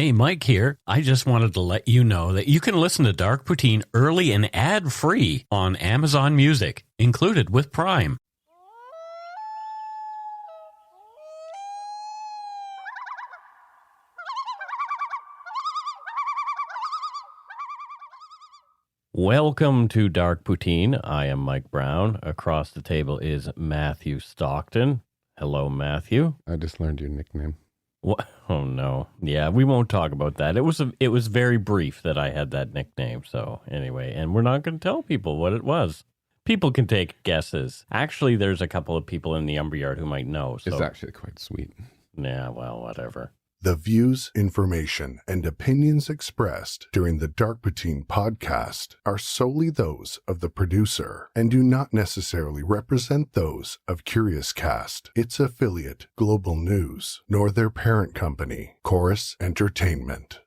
Hey, Mike here. I just wanted to let you know that you can listen to Dark Poutine early and ad-free on Amazon Music, included with Prime. Welcome to Dark Poutine. I am Mike Brown. Across the table is Matthew Stockton. Hello, Matthew. I just learned your nickname. What? Oh no. Yeah, we won't talk about that. It was very brief that I had that nickname. So anyway, and we're not going to tell people what it was. People can take guesses. Actually, there's a couple of people in the Umbreyard who might know. So. It's actually quite sweet. Yeah, well, whatever. The views, information, and opinions expressed during the Dark Poutine podcast are solely those of the producer and do not necessarily represent those of Curious Cast, its affiliate, Global News, nor their parent company, Chorus Entertainment.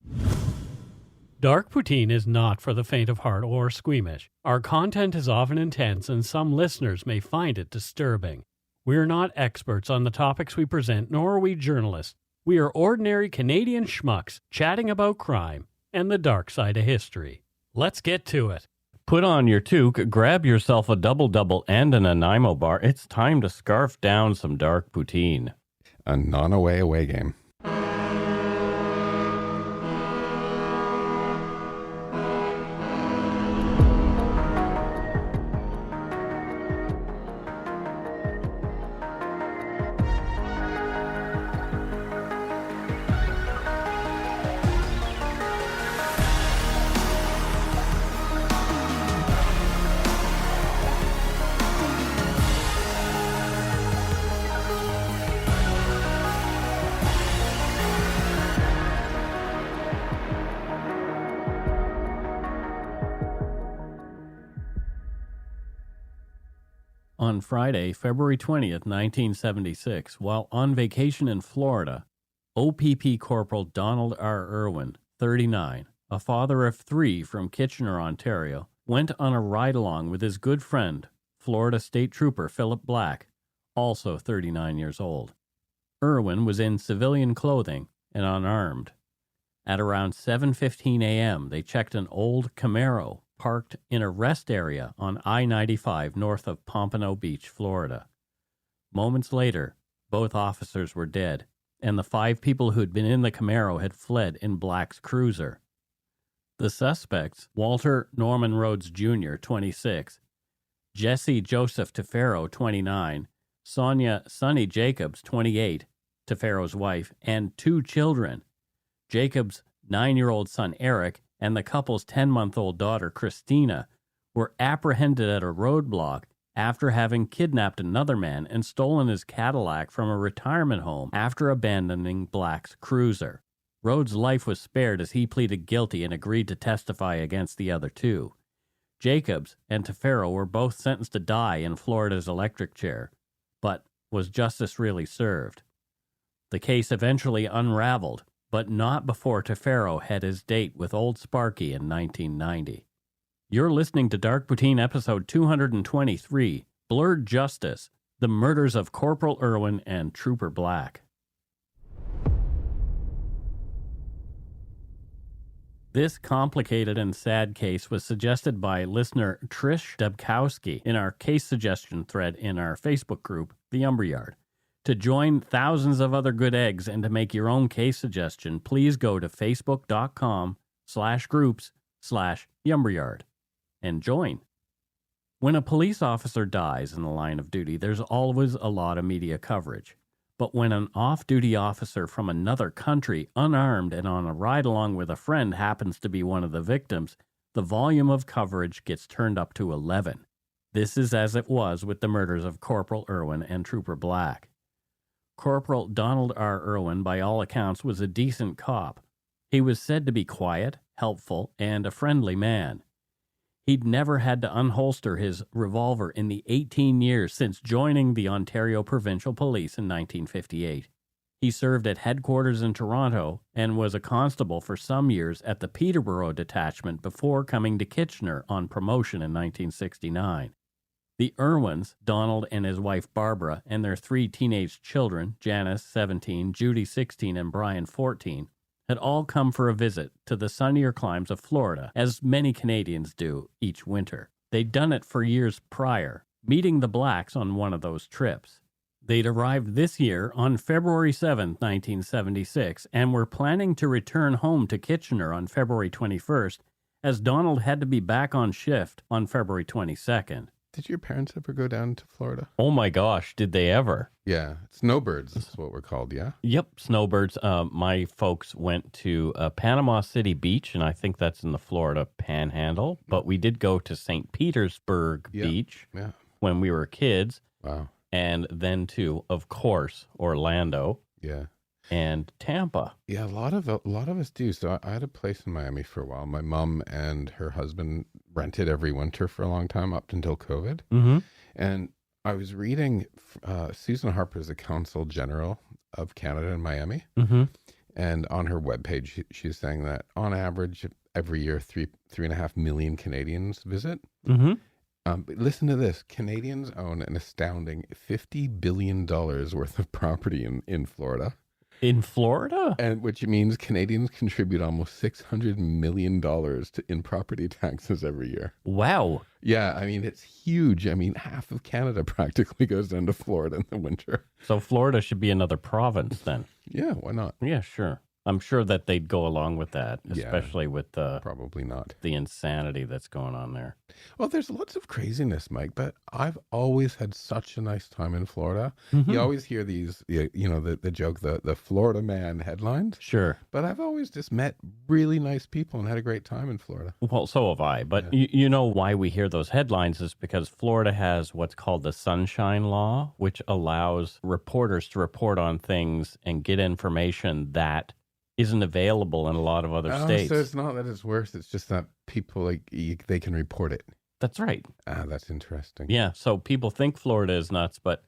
Dark Poutine is not for the faint of heart or squeamish. Our content is often intense and some listeners may find it disturbing. We're not experts on the topics we present, nor are we journalists. We are ordinary Canadian schmucks chatting about crime and the dark side of history. Let's get to it. Put on your toque, grab yourself a double-double and an Nanaimo bar. It's time to scarf down some Dark Poutine. A non-away game. On Friday, February 20th, 1976, while on vacation in Florida, OPP Corporal Donald R. Irwin, 39, a father of 3 from Kitchener, Ontario, went on a ride-along with his good friend, Florida State Trooper Philip Black, also 39 years old. Irwin was in civilian clothing and unarmed. At around 7:15 a.m., they checked an old Camaro parked in a rest area on I-95 north of Pompano Beach, Florida. Moments later, both officers were dead, and the 5 people who had been in the Camaro had fled in Black's cruiser. The suspects, Walter Norman Rhodes Jr., 26, Jesse Joseph Tafero, 29, Sonia Sonny Jacobs, 28, Tafero's wife, and 2 children, Jacobs' 9-year-old son Eric and the couple's 10-month-old daughter, Christina, were apprehended at a roadblock after having kidnapped another man and stolen his Cadillac from a retirement home after abandoning Black's cruiser. Rhodes' life was spared as he pleaded guilty and agreed to testify against the other 2. Jacobs and Tafero were both sentenced to die in Florida's electric chair, but was justice really served? The case eventually unraveled, but not before Tafero had his date with Old Sparky in 1990. You're listening to Dark Poutine episode 223, Blurred Justice, The Murders of Corporal Irwin and Trooper Black. This complicated and sad case was suggested by listener Trish Debkowski in our case suggestion thread in our Facebook group, The Umbreyard. To join thousands of other good eggs and to make your own case suggestion, please go to facebook.com/groups/Umbreyard and join. When a police officer dies in the line of duty, there's always a lot of media coverage. But when an off-duty officer from another country, unarmed and on a ride-along with a friend happens to be one of the victims, the volume of coverage gets turned up to 11. This is as it was with the murders of Corporal Irwin and Trooper Black. Corporal Donald R. Irwin, by all accounts, was a decent cop. He was said to be quiet, helpful, and a friendly man. He'd never had to unholster his revolver in the 18 years since joining the Ontario Provincial Police in 1958. He served at headquarters in Toronto and was a constable for some years at the Peterborough Detachment before coming to Kitchener on promotion in 1969. The Irwins, Donald and his wife Barbara, and their 3 teenage children, Janice, 17, Judy, 16, and Brian, 14, had all come for a visit to the sunnier climes of Florida, as many Canadians do each winter. They'd done it for years prior, meeting the Blacks on one of those trips. They'd arrived this year on February 7th, 1976, and were planning to return home to Kitchener on February 21st, as Donald had to be back on shift on February 22nd. Did your parents ever go down to Florida? Oh my gosh, did they ever? Yeah, snowbirds is what we're called, yeah? Yep, snowbirds. My folks went to Panama City Beach, and I think that's in the Florida Panhandle, but we did go to St. Petersburg Beach when we were kids. Wow. And then to, of course, Orlando. Yeah. And Tampa. Yeah, a lot of us do. So I had a place in Miami for a while. My mom and her husband rented every winter for a long time up until COVID. Mm-hmm. And I was reading Susan Harper's the Consul General of Canada in Miami. Mm-hmm. And on her webpage, she's saying that on average, every year, 3.5 million Canadians visit. Mm-hmm. But listen to this. Canadians own an astounding $50 billion worth of property in Florida. In Florida? And which means Canadians contribute almost $600 million in property taxes every year. Wow. Yeah, I mean, it's huge. I mean, half of Canada practically goes down to Florida in the winter. So Florida should be another province then. Yeah, why not? Yeah, sure. I'm sure that they'd go along with that, especially with probably not the insanity that's going on there. Well, there's lots of craziness, Mike, but I've always had such a nice time in Florida. Mm-hmm. You always hear these, the joke, the Florida man headlines. Sure. But I've always just met really nice people and had a great time in Florida. Well, so have I. But you know why we hear those headlines is because Florida has what's called the Sunshine Law, which allows reporters to report on things and get information that isn't available in a lot of other states. So it's not that it's worse. It's just that people, they can report it. That's right. That's interesting. Yeah, so people think Florida is nuts, but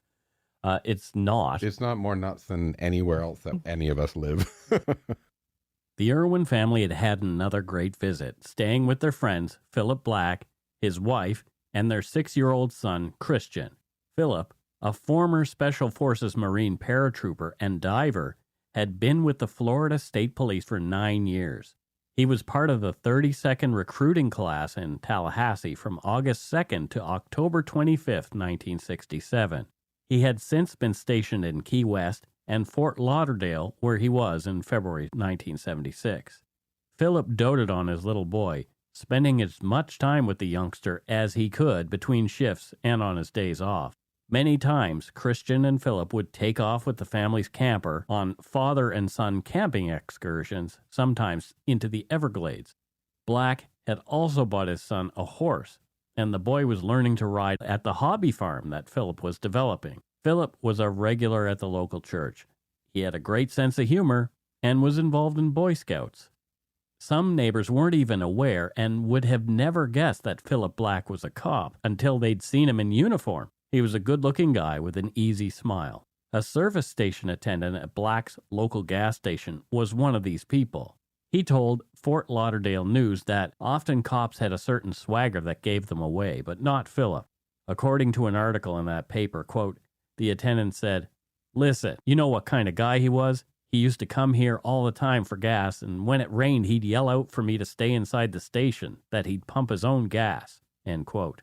it's not. It's not more nuts than anywhere else that any of us live. The Irwin family had had another great visit, staying with their friends, Philip Black, his wife, and their 6-year-old son, Christian. Philip, a former Special Forces Marine paratrooper and diver, had been with the Florida State Police for 9 years. He was part of the 32nd recruiting class in Tallahassee from August 2nd to October 25th, 1967. He had since been stationed in Key West and Fort Lauderdale, where he was in February 1976. Philip doted on his little boy, spending as much time with the youngster as he could between shifts and on his days off. Many times, Christian and Philip would take off with the family's camper on father and son camping excursions, sometimes into the Everglades. Black had also bought his son a horse, and the boy was learning to ride at the hobby farm that Philip was developing. Philip was a regular at the local church. He had a great sense of humor and was involved in Boy Scouts. Some neighbors weren't even aware and would have never guessed that Philip Black was a cop until they'd seen him in uniform. He was a good-looking guy with an easy smile. A service station attendant at Black's local gas station was one of these people. He told Fort Lauderdale News that often cops had a certain swagger that gave them away, but not Philip. According to an article in that paper, quote, the attendant said, "Listen, you know what kind of guy he was? He used to come here all the time for gas, and when it rained, he'd yell out for me to stay inside the station, that he'd pump his own gas." End quote.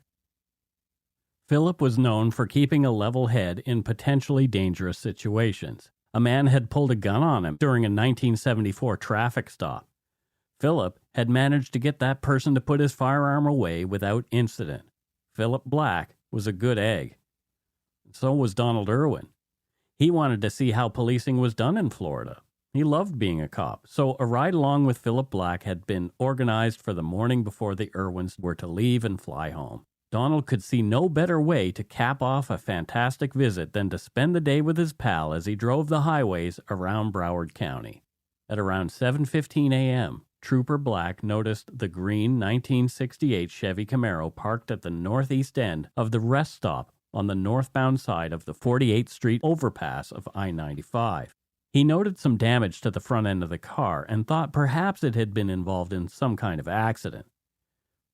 Philip was known for keeping a level head in potentially dangerous situations. A man had pulled a gun on him during a 1974 traffic stop. Philip had managed to get that person to put his firearm away without incident. Philip Black was a good egg. So was Donald Irwin. He wanted to see how policing was done in Florida. He loved being a cop, so a ride along with Philip Black had been organized for the morning before the Irwins were to leave and fly home. Donald could see no better way to cap off a fantastic visit than to spend the day with his pal as he drove the highways around Broward County. At around 7:15 a.m., Trooper Black noticed the green 1968 Chevy Camaro parked at the northeast end of the rest stop on the northbound side of the 48th Street overpass of I-95. He noted some damage to the front end of the car and thought perhaps it had been involved in some kind of accident.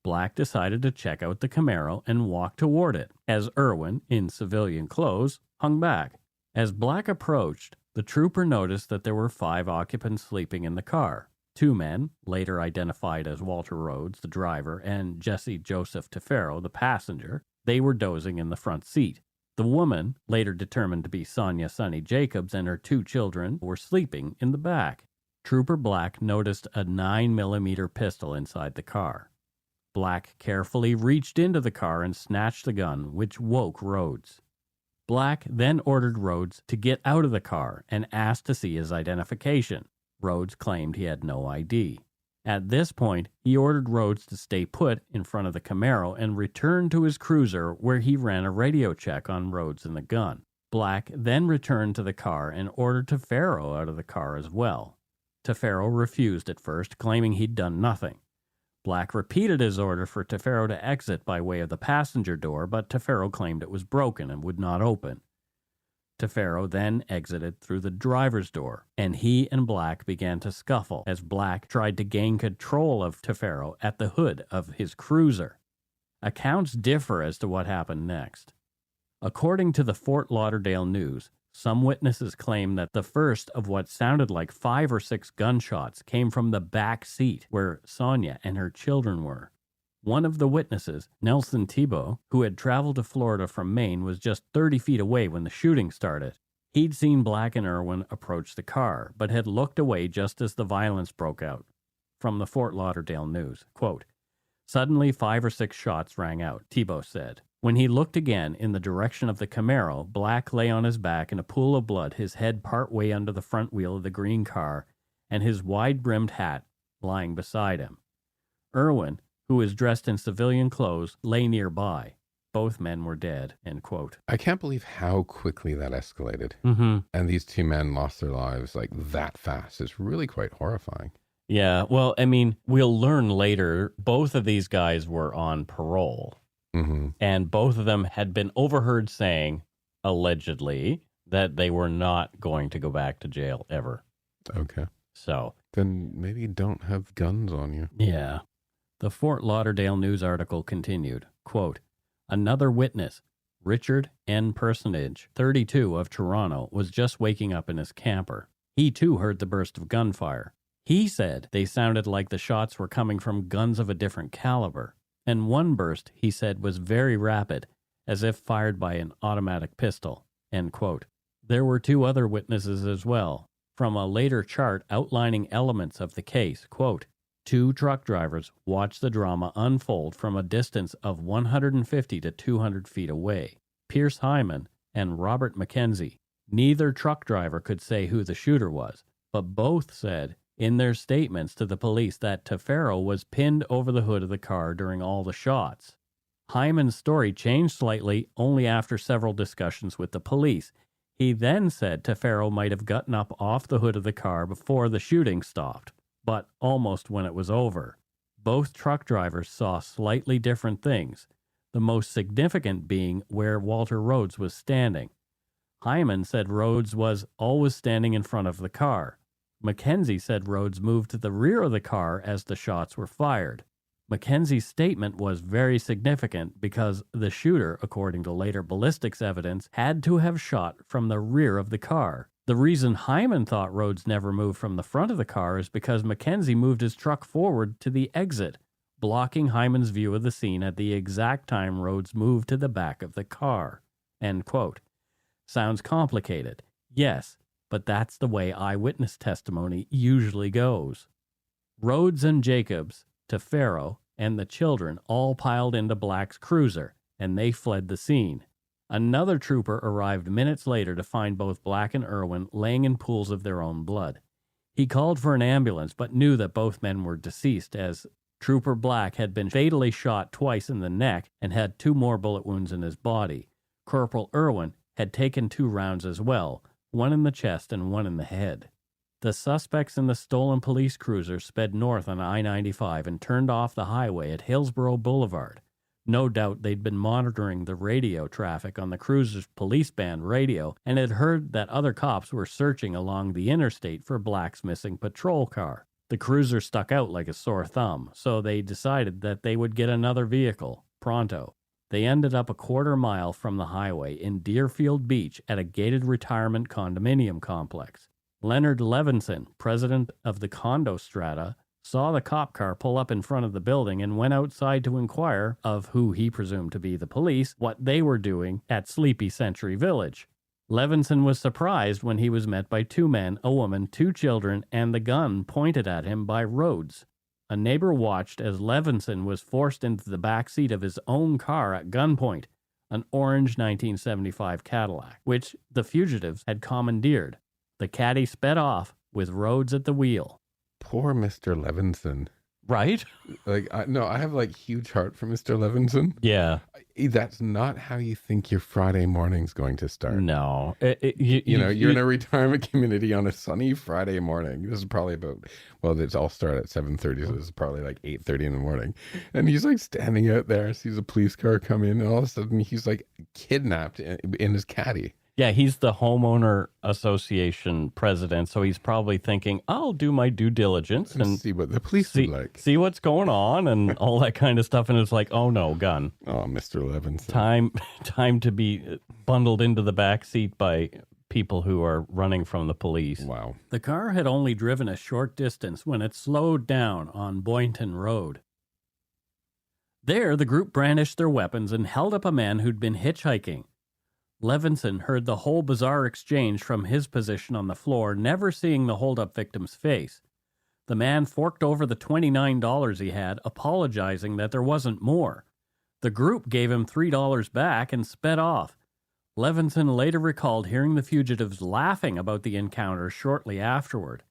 Black decided to check out the Camaro and walk toward it, as Irwin, in civilian clothes, hung back. As Black approached, The trooper noticed that there were 5 occupants sleeping in the car. 2 men, later identified as Walter Rhodes, the driver, and Joseph Tafero, the passenger, they were dozing in the front seat. The woman, later determined to be Sonia Sonny Jacobs, and her 2 children were sleeping in the back. Trooper Black noticed a 9mm pistol inside the car. Black carefully reached into the car and snatched the gun, which woke Rhodes. Black then ordered Rhodes to get out of the car and asked to see his identification. Rhodes claimed he had no ID. At this point, he ordered Rhodes to stay put in front of the Camaro and return to his cruiser, where he ran a radio check on Rhodes and the gun. Black then returned to the car and ordered Tafero out of the car as well. Tafero refused at first, claiming he'd done nothing. Black repeated his order for Tafero to exit by way of the passenger door, but Tafero claimed it was broken and would not open. Tafero then exited through the driver's door, and he and Black began to scuffle as Black tried to gain control of Tafero at the hood of his cruiser. Accounts differ as to what happened next. According to the Fort Lauderdale News, some witnesses claim that the first of what sounded like 5 or 6 gunshots came from the back seat where Sonia and her children were. One of the witnesses, Nelson Thibault, who had traveled to Florida from Maine, was just 30 feet away when the shooting started. He'd seen Black and Irwin approach the car, but had looked away just as the violence broke out. From the Fort Lauderdale News, quote, "Suddenly 5 or 6 shots rang out," Thibault said. When he looked again in the direction of the Camaro, Black lay on his back in a pool of blood, his head part way under the front wheel of the green car, and his wide-brimmed hat lying beside him. Irwin, who was dressed in civilian clothes, lay nearby. Both men were dead, end quote. I can't believe how quickly that escalated. Mm-hmm. And these 2 men lost their lives like that fast. It's really quite horrifying. Yeah, well, I mean, we'll learn later, both of these guys were on parole. Mm-hmm. And both of them had been overheard saying, allegedly, that they were not going to go back to jail ever. Okay. So. Then maybe don't have guns on you. Yeah. The Fort Lauderdale News article continued, quote, "Another witness, Richard N. Personage, 32, of Toronto, was just waking up in his camper. He too heard the burst of gunfire. He said they sounded like the shots were coming from guns of a different caliber. And one burst, he said, was very rapid, as if fired by an automatic pistol," end quote. There were 2 other witnesses as well. From a later chart outlining elements of the case, quote, "2 truck drivers watched the drama unfold from a distance of 150 to 200 feet away. Pierce Hyman and Robert McKenzie. Neither truck driver could say who the shooter was, but both said in their statements to the police that Tafero was pinned over the hood of the car during all the shots. Hyman's story changed slightly only after several discussions with the police. He then said Tafero might have gotten up off the hood of the car before the shooting stopped, but almost when it was over. Both truck drivers saw slightly different things, the most significant being where Walter Rhodes was standing. Hyman said Rhodes was always standing in front of the car. Mackenzie said Rhodes moved to the rear of the car as the shots were fired. Mackenzie's statement was very significant because the shooter, according to later ballistics evidence, had to have shot from the rear of the car. The reason Hyman thought Rhodes never moved from the front of the car is because Mackenzie moved his truck forward to the exit, blocking Hyman's view of the scene at the exact time Rhodes moved to the back of the car. End quote. Sounds complicated. Yes, but that's the way eyewitness testimony usually goes. Rhodes and Jacobs, Tafero, and the children all piled into Black's cruiser, and they fled the scene. Another trooper arrived minutes later to find both Black and Irwin laying in pools of their own blood. He called for an ambulance, but knew that both men were deceased, as Trooper Black had been fatally shot twice in the neck and had 2 more bullet wounds in his body. Corporal Irwin had taken 2 rounds as well, one in the chest and one in the head. The suspects in the stolen police cruiser sped north on I-95 and turned off the highway at Hillsborough Boulevard. No doubt they'd been monitoring the radio traffic on the cruiser's police band radio and had heard that other cops were searching along the interstate for Black's missing patrol car. The cruiser stuck out like a sore thumb, so they decided that they would get another vehicle, pronto. They ended up a quarter mile from the highway in Deerfield Beach at a gated retirement condominium complex. Leonard Levinson, president of the condo strata, saw the cop car pull up in front of the building and went outside to inquire of who he presumed to be the police what they were doing at Sleepy Century Village. Levinson was surprised when he was met by 2 men, a woman, 2 children, and the gun pointed at him by Rhodes. A neighbor watched as Levinson was forced into the back seat of his own car at gunpoint, an orange 1975 Cadillac, which the fugitives had commandeered. The caddy sped off with Rhodes at the wheel. Poor Mr. Levinson. Right? I have huge heart for Mr. Levinson. Yeah. That's not how you think your Friday morning's going to start. No. You're in a retirement community on a sunny Friday morning. This is probably it's all start at 7:30, so this is probably 8:30 in the morning. And he's standing out there, sees a police car come in, and all of a sudden he's kidnapped in his caddy. Yeah, he's the homeowner association president, so he's probably thinking, I'll do my due diligence and see what the police are like. See what's going on and all that kind of stuff. And it's oh no, gun. Oh, Mr. Levinson. Time to be bundled into the back seat by people who are running from the police. Wow. The car had only driven a short distance when it slowed down on Boynton Road. There, the group brandished their weapons and held up a man who'd been hitchhiking. Levinson heard the whole bizarre exchange from his position on the floor, never seeing the hold-up victim's face. The man forked over the $29 he had, apologizing that there wasn't more. The group gave him $3 back and sped off. Levinson later recalled hearing the fugitives laughing about the encounter shortly afterward.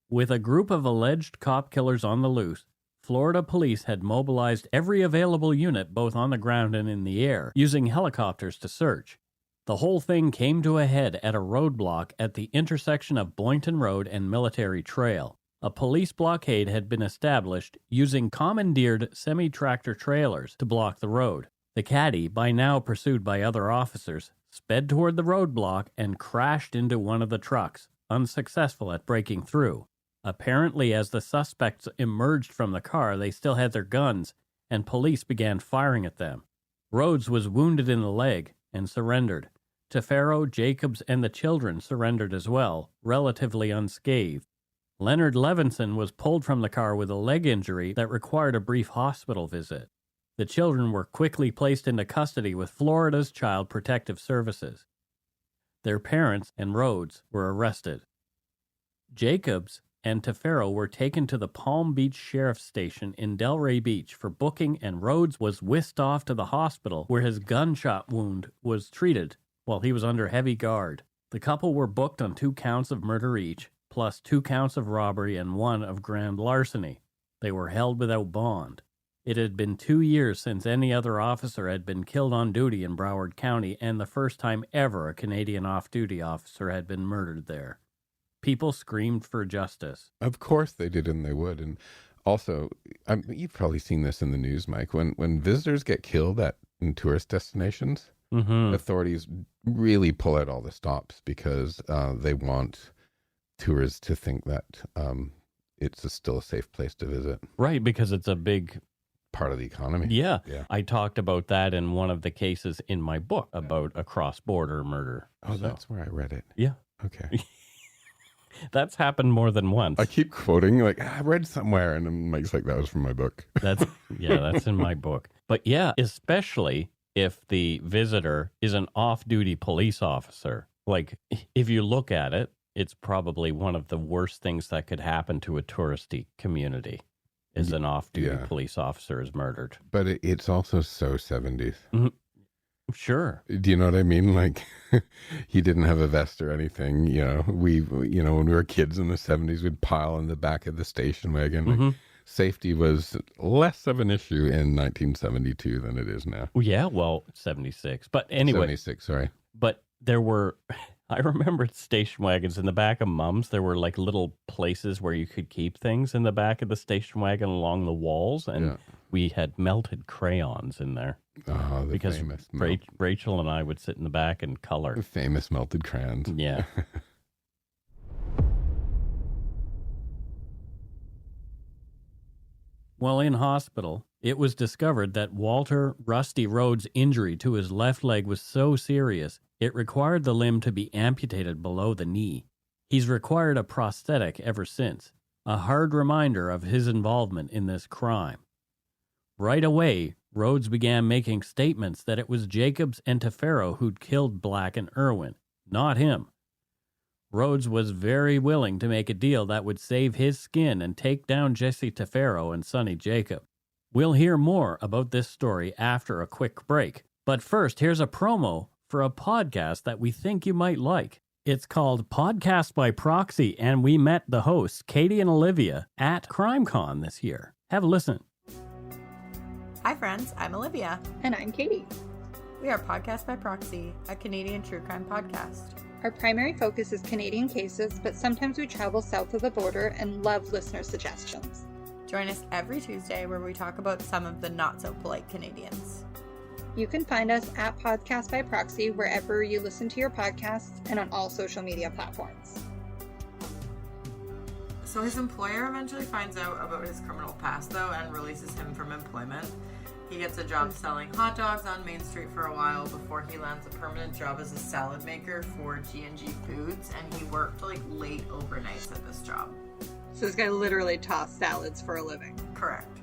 With a group of alleged cop killers on the loose, Florida police had mobilized every available unit both on the ground and in the air, using helicopters to search. The whole thing came to a head at a roadblock at the intersection of Boynton Road and Military Trail. A police blockade had been established using commandeered semi-tractor trailers to block the road. The caddy, by now pursued by other officers, sped toward the roadblock and crashed into one of the trucks, unsuccessful at breaking through. Apparently, as the suspects emerged from the car, they still had their guns, and police began firing at them. Rhodes was wounded in the leg and surrendered. Tafero, Jacobs, and the children surrendered as well, relatively unscathed. Leonard Levinson was pulled from the car with a leg injury that required a brief hospital visit. The children were quickly placed into custody with Florida's Child Protective Services. Their parents and Rhodes were arrested. Jacobs and Tafero were taken to the Palm Beach Sheriff's Station in Delray Beach for booking, and Rhodes was whisked off to the hospital where his gunshot wound was treated while he was under heavy guard. The couple were booked on 2 counts of murder each, plus 2 counts of robbery and 1 of grand larceny. They were held without bond. It had been 2 years since any other officer had been killed on duty in Broward County, and the first time ever a Canadian off-duty officer had been murdered there. People screamed for justice. Of course they did, and they would. And also, you've probably seen this in the news, Mike. When visitors get killed in tourist destinations, authorities really pull out all the stops because they want tourists to think that it's still a safe place to visit. Right, because it's a big part of the economy. Yeah. I talked about that in one of the cases in my book about a cross-border murder. Oh, that's where I read it. Yeah. Okay. That's happened more than once. I keep quoting, I read somewhere, and Mike's that was from my book. That's in my book. But yeah, especially if the visitor is an off-duty police officer. If you look at it, it's probably one of the worst things that could happen to a touristy community is an off-duty police officer is murdered. But it's also so 70s. Mm-hmm. Sure. Do you know what I mean? He didn't have a vest or anything. When we were kids in the 70s, we'd pile in the back of the station wagon. Safety was less of an issue in 1972 than it is now. Yeah, well, 76. But anyway. 76, sorry. But there were, I remember station wagons in the back of Mum's. There were little places where you could keep things in the back of the station wagon along the walls. And we had melted crayons in there. Oh, the because famous Rachel and I would sit in the back and color. The famous melted crayons. Yeah. While in hospital, It was discovered that Walter Rusty Rhodes' injury to his left leg was so serious, it required the limb to be amputated below the knee. He's required a prosthetic ever since, a hard reminder of his involvement in this crime. Right away, Rhodes began making statements that it was Jacobs and Tafero who'd killed Black and Irwin, not him. Rhodes was very willing to make a deal that would save his skin and take down Jesse Tafero and Sonny Jacob. We'll hear more about this story after a quick break. But first, here's a promo for a podcast that we think you might like. It's called Podcast by Proxy, and we met the hosts, Katie and Olivia, at CrimeCon this year. Have a listen. Hi friends, I'm Olivia. And I'm Katie. We are Podcast by Proxy, a Canadian true crime podcast. Our primary focus is Canadian cases, but sometimes we travel south of the border and love listener suggestions. Join us every Tuesday where we talk about some of the not-so-polite Canadians. You can find us at Podcast by Proxy wherever you listen to your podcasts and on all social media platforms. So his employer eventually finds out about his criminal past, though, and releases him from employment. He gets a job selling hot dogs on Main Street for a while before he lands a permanent job as a salad maker for G&G Foods, and he worked late overnights at this job. So this guy literally tossed salads for a living. Correct.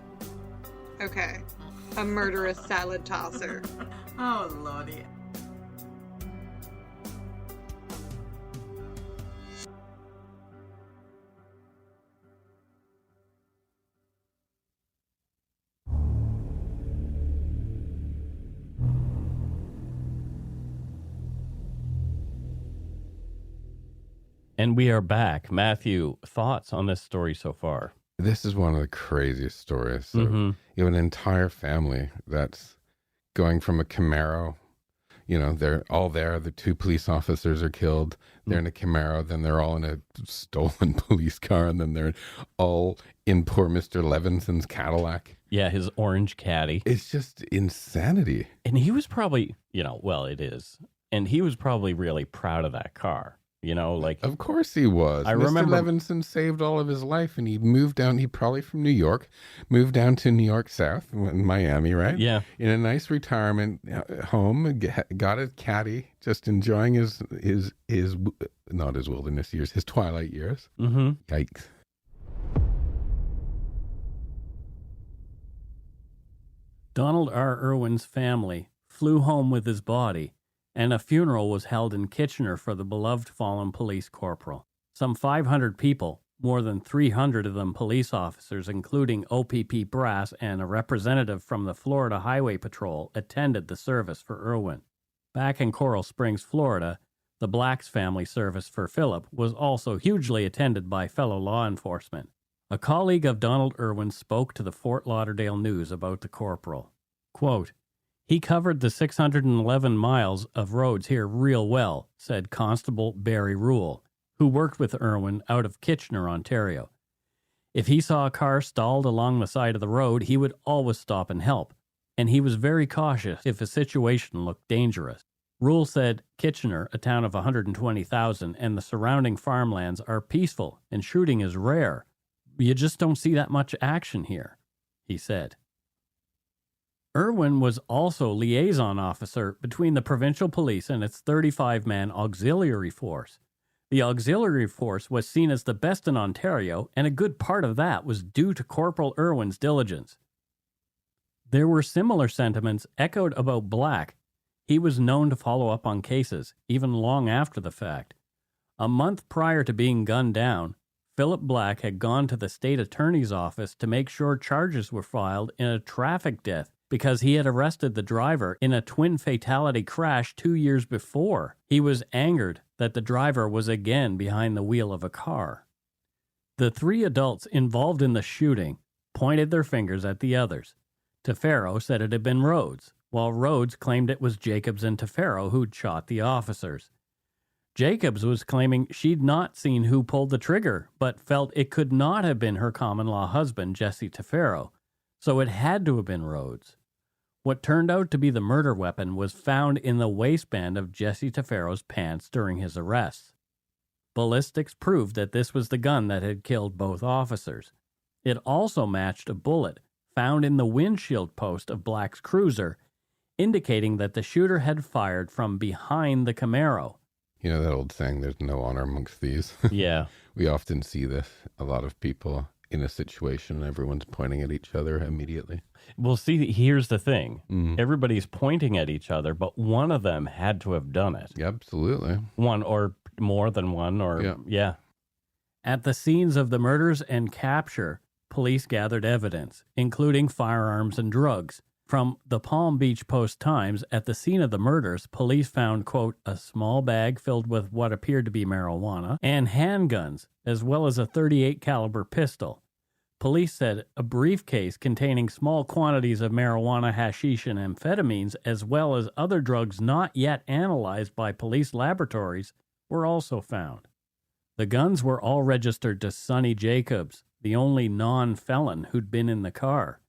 Okay. A murderous salad tosser. Oh, lordy. And we are back. Matthew, thoughts on this story so far? This is one of the craziest stories. So you have an entire family that's going from a Camaro. You know, they're all there. The two police officers are killed. They're in a Camaro. Then they're all in a stolen police car. And then they're all in poor Mr. Levinson's Cadillac. Yeah, his orange caddy. It's just insanity. And he was probably, it is. And he was probably really proud of that car. Of course he was. Mr. remember Levinson saved all of his life, and he moved down. He probably from New York, moved down to New York South, in Miami, right? Yeah. In a nice retirement home, got a caddy, just enjoying his not his wilderness years, his twilight years. Mm-hmm. Yikes. Donald R. Irwin's family flew home with his body, and a funeral was held in Kitchener for the beloved fallen police corporal. Some 500 people, more than 300 of them police officers, including OPP brass and a representative from the Florida Highway Patrol, attended the service for Irwin. Back in Coral Springs, Florida, the Black's family service for Philip was also hugely attended by fellow law enforcement. A colleague of Donald Irwin spoke to the Fort Lauderdale News about the corporal. Quote, "He covered the 611 miles of roads here real well," said Constable Barry Rule, who worked with Irwin out of Kitchener, Ontario. If he saw a car stalled along the side of the road, he would always stop and help, and he was very cautious if a situation looked dangerous. Rule said Kitchener, a town of 120,000, and the surrounding farmlands are peaceful and shooting is rare. You just don't see that much action here, he said. Irwin was also liaison officer between the provincial police and its 35-man auxiliary force. The auxiliary force was seen as the best in Ontario, and a good part of that was due to Corporal Irwin's diligence. There were similar sentiments echoed about Black. He was known to follow up on cases, even long after the fact. A month prior to being gunned down, Philip Black had gone to the state attorney's office to make sure charges were filed in a traffic death because he had arrested the driver in a twin fatality crash 2 years before. He was angered that the driver was again behind the wheel of a car. The three adults involved in the shooting pointed their fingers at the others. Tafero said it had been Rhodes, while Rhodes claimed it was Jacobs and Tafero who'd shot the officers. Jacobs was claiming she'd not seen who pulled the trigger, but felt it could not have been her common-law husband, Jesse Tafero, so it had to have been Rhodes. What turned out to be the murder weapon was found in the waistband of Jesse Tafero's pants during his arrest. Ballistics proved that this was the gun that had killed both officers. It also matched a bullet found in the windshield post of Black's cruiser, indicating that the shooter had fired from behind the Camaro. You know that old saying, there's no honor amongst thieves? Yeah. We often see this. A lot of people in a situation, everyone's pointing at each other immediately. Well, see, here's the thing. Mm. Everybody's pointing at each other, but one of them had to have done it. Absolutely. One or more than one, or yeah. At the scenes of the murders and capture, police gathered evidence, including firearms and drugs. From the Palm Beach Post-Times, at the scene of the murders, police found, quote, a small bag filled with what appeared to be marijuana and handguns, as well as a .38 caliber pistol. Police said a briefcase containing small quantities of marijuana, hashish, and amphetamines, as well as other drugs not yet analyzed by police laboratories, were also found. The guns were all registered to Sonny Jacobs, the only non-felon who'd been in the car.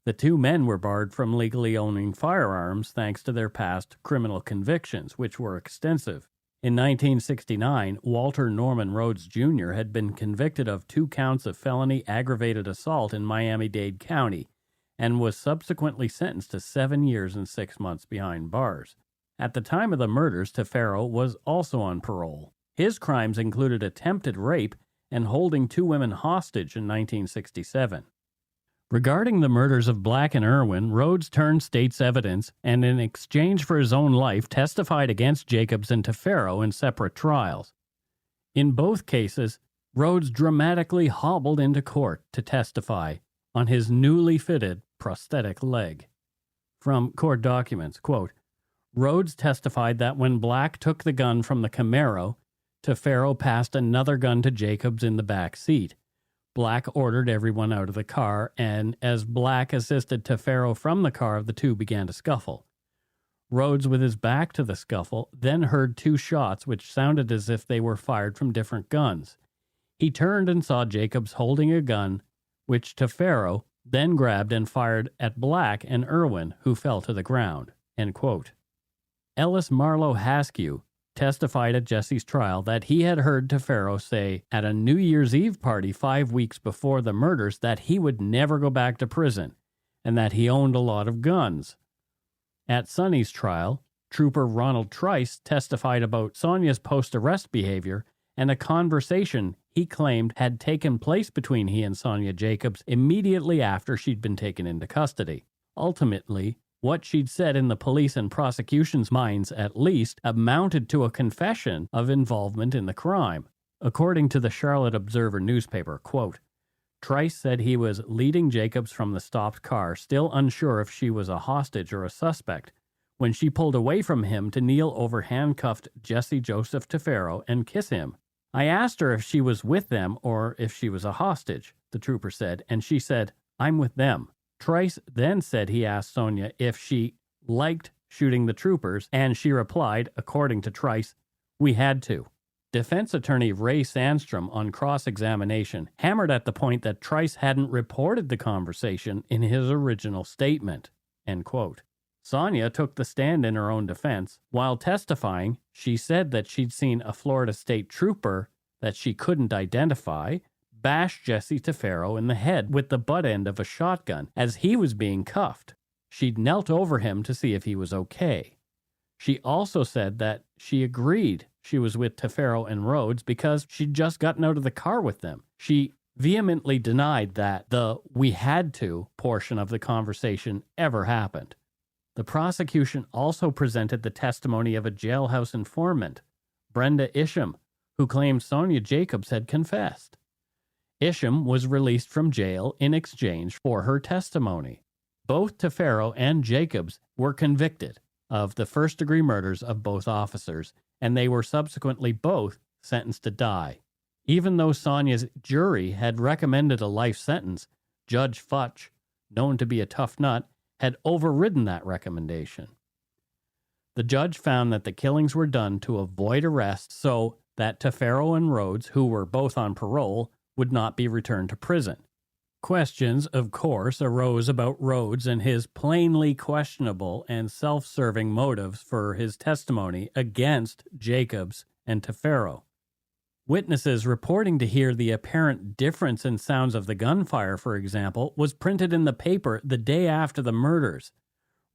The two men were barred from legally owning firearms thanks to their past criminal convictions, which were extensive. In 1969, Walter Norman Rhodes Jr. had been convicted of 2 counts of felony aggravated assault in Miami-Dade County and was subsequently sentenced to 7 years and 6 months behind bars. At the time of the murders, Tafero was also on parole. His crimes included attempted rape and holding 2 women hostage in 1967. Regarding the murders of Black and Irwin, Rhodes turned state's evidence and in exchange for his own life testified against Jacobs and Tafero in separate trials. In both cases, Rhodes dramatically hobbled into court to testify on his newly fitted prosthetic leg. From court documents, quote, Rhodes testified that when Black took the gun from the Camaro, Tafero passed another gun to Jacobs in the back seat. Black ordered everyone out of the car, and as Black assisted Tafero from the car, the two began to scuffle. Rhodes, with his back to the scuffle, then heard 2 shots which sounded as if they were fired from different guns. He turned and saw Jacobs holding a gun, which Tafero then grabbed and fired at Black and Irwin, who fell to the ground. End quote. Ellis Marlowe Haskew testified at Jesse's trial that he had heard Tafero say at a New Year's Eve party 5 weeks before the murders that he would never go back to prison and that he owned a lot of guns. At Sonny's trial, Trooper Ronald Trice testified about Sonia's post-arrest behavior and a conversation he claimed had taken place between he and Sonia Jacobs immediately after she'd been taken into custody. Ultimately, what she'd said in the police and prosecution's minds, at least, amounted to a confession of involvement in the crime. According to the Charlotte Observer newspaper, quote, Trice said he was leading Jacobs from the stopped car, still unsure if she was a hostage or a suspect, when she pulled away from him to kneel over handcuffed Joseph Tafero and kiss him. I asked her if she was with them or if she was a hostage, the trooper said, and she said, I'm with them. Trice then said he asked Sonia if she liked shooting the troopers, and she replied, according to Trice, we had to. Defense attorney Ray Sandstrom, on cross-examination, hammered at the point that Trice hadn't reported the conversation in his original statement. End quote. Sonia took the stand in her own defense. While testifying, she said that she'd seen a Florida State trooper that she couldn't identify bashed Jesse Tafero in the head with the butt end of a shotgun as he was being cuffed. She'd knelt over him to see if he was okay. She also said that she agreed she was with Tafero and Rhodes because she'd just gotten out of the car with them. She vehemently denied that the "we had to" portion of the conversation ever happened. The prosecution also presented the testimony of a jailhouse informant, Brenda Isham, who claimed Sonia Jacobs had confessed. Isham was released from jail in exchange for her testimony. Both Tafero and Jacobs were convicted of the first-degree murders of both officers, and they were subsequently both sentenced to die. Even though Sonia's jury had recommended a life sentence, Judge Futch, known to be a tough nut, had overridden that recommendation. The judge found that the killings were done to avoid arrest so that Tafero and Rhodes, who were both on parole, would not be returned to prison. Questions, of course, arose about Rhodes and his plainly questionable and self-serving motives for his testimony against Jacobs and Tafero. Witnesses reporting to hear the apparent difference in sounds of the gunfire, for example, was printed in the paper the day after the murders.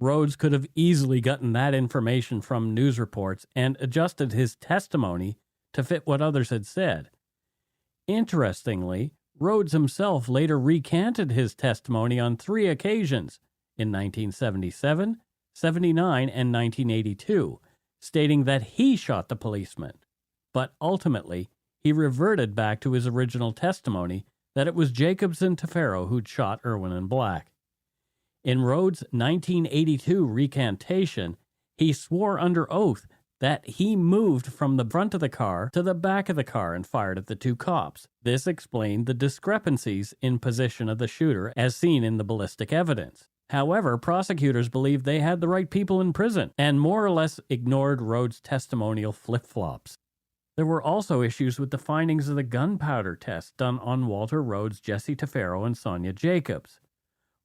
Rhodes could have easily gotten that information from news reports and adjusted his testimony to fit what others had said. Interestingly, Rhodes himself later recanted his testimony on 3 occasions, in 1977, 79, and 1982, stating that he shot the policeman. But ultimately, he reverted back to his original testimony that it was Jacobs and Tafero who'd shot Irwin and Black. In Rhodes' 1982 recantation, he swore under oath that he moved from the front of the car to the back of the car and fired at the 2 cops. This explained the discrepancies in position of the shooter as seen in the ballistic evidence. However, prosecutors believed they had the right people in prison and more or less ignored Rhodes' testimonial flip-flops. There were also issues with the findings of the gunpowder test done on Walter Rhodes, Jesse Tafero, and Sonia Jacobs.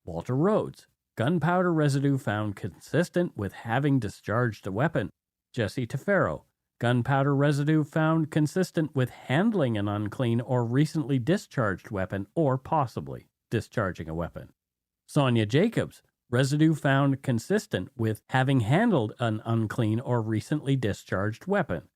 Walter Rhodes, gunpowder residue found consistent with having discharged a weapon. Jesse Tafero, gunpowder residue found consistent with handling an unclean or recently discharged weapon or possibly discharging a weapon. Sonia Jacobs, residue found consistent with having handled an unclean or recently discharged weapon.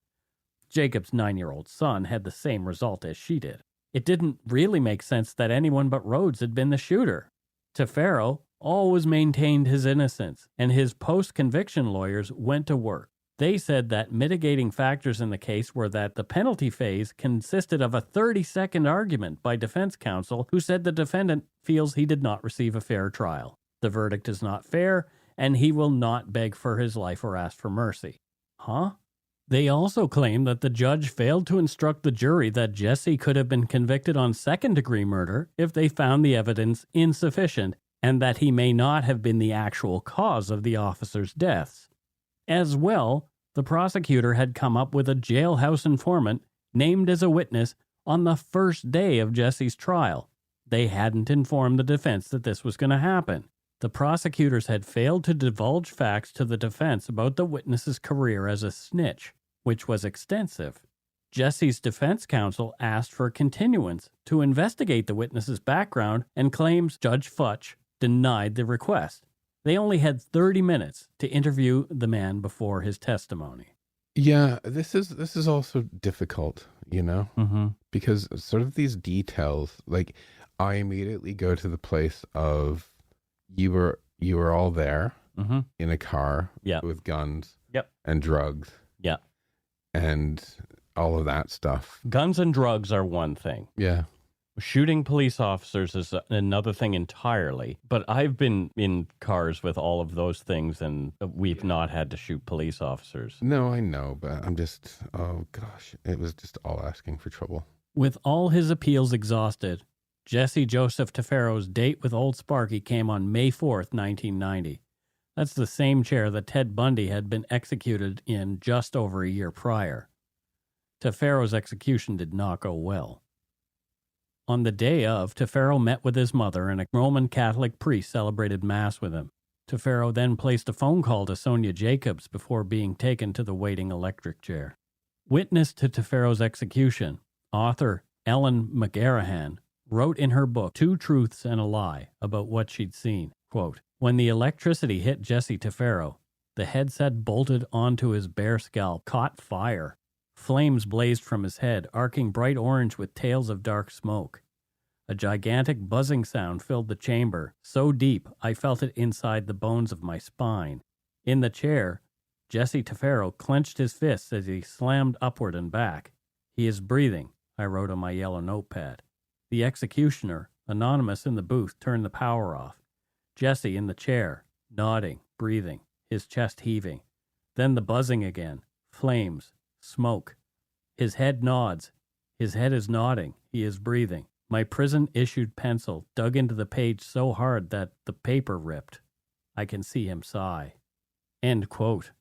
Jacob's 9-year-old son had the same result as she did. It didn't really make sense that anyone but Rhodes had been the shooter. Tafero always maintained his innocence, and his post-conviction lawyers went to work. They said that mitigating factors in the case were that the penalty phase consisted of a 30-second argument by defense counsel who said the defendant feels he did not receive a fair trial. The verdict is not fair, and he will not beg for his life or ask for mercy. Huh? They also claim that the judge failed to instruct the jury that Jesse could have been convicted on second-degree murder if they found the evidence insufficient and that he may not have been the actual cause of the officers' deaths. As well, the prosecutor had come up with a jailhouse informant named as a witness on the first day of Jesse's trial. They hadn't informed the defense that this was going to happen. The prosecutors had failed to divulge facts to the defense about the witness's career as a snitch, which was extensive. Jesse's defense counsel asked for continuance to investigate the witness's background and claims Judge Futch denied the request. They only had 30 minutes to interview the man before his testimony. Yeah, this is also difficult, you know, because sort of these details, like I immediately go to the place of you were all there in a car with guns and drugs and all of that stuff. Guns and drugs are one thing. Yeah. Shooting police officers is another thing entirely. But I've been in cars with all of those things, and we've not had to shoot police officers. No, I know, but I'm just, oh gosh, it was just all asking for trouble. With all his appeals exhausted, Jesse Joseph Tafero's date with Old Sparky came on May 4th, 1990. That's the same chair that Ted Bundy had been executed in just over a year prior. Tafero's execution did not go well. On the day of, Tafero met with his mother, and a Roman Catholic priest celebrated Mass with him. Tafero then placed a phone call to Sonia Jacobs before being taken to the waiting electric chair. Witness to Tafero's execution, author Ellen McGarahan wrote in her book 2 Truths and a Lie about what she'd seen. Quote, when the electricity hit Jesse Tafero, the headset bolted onto his bare scalp caught fire. Flames blazed from his head, arcing bright orange with tails of dark smoke. A gigantic buzzing sound filled the chamber, so deep I felt it inside the bones of my spine. In the chair, Jesse Tafero clenched his fists as he slammed upward and back. He is breathing, I wrote on my yellow notepad. The executioner, anonymous in the booth, turned the power off. Jesse in the chair, nodding, breathing, his chest heaving. Then the buzzing again, flames, smoke. His head nods. His head is nodding. He is breathing. My prison-issued pencil dug into the page so hard that the paper ripped. I can see him sigh. End quote.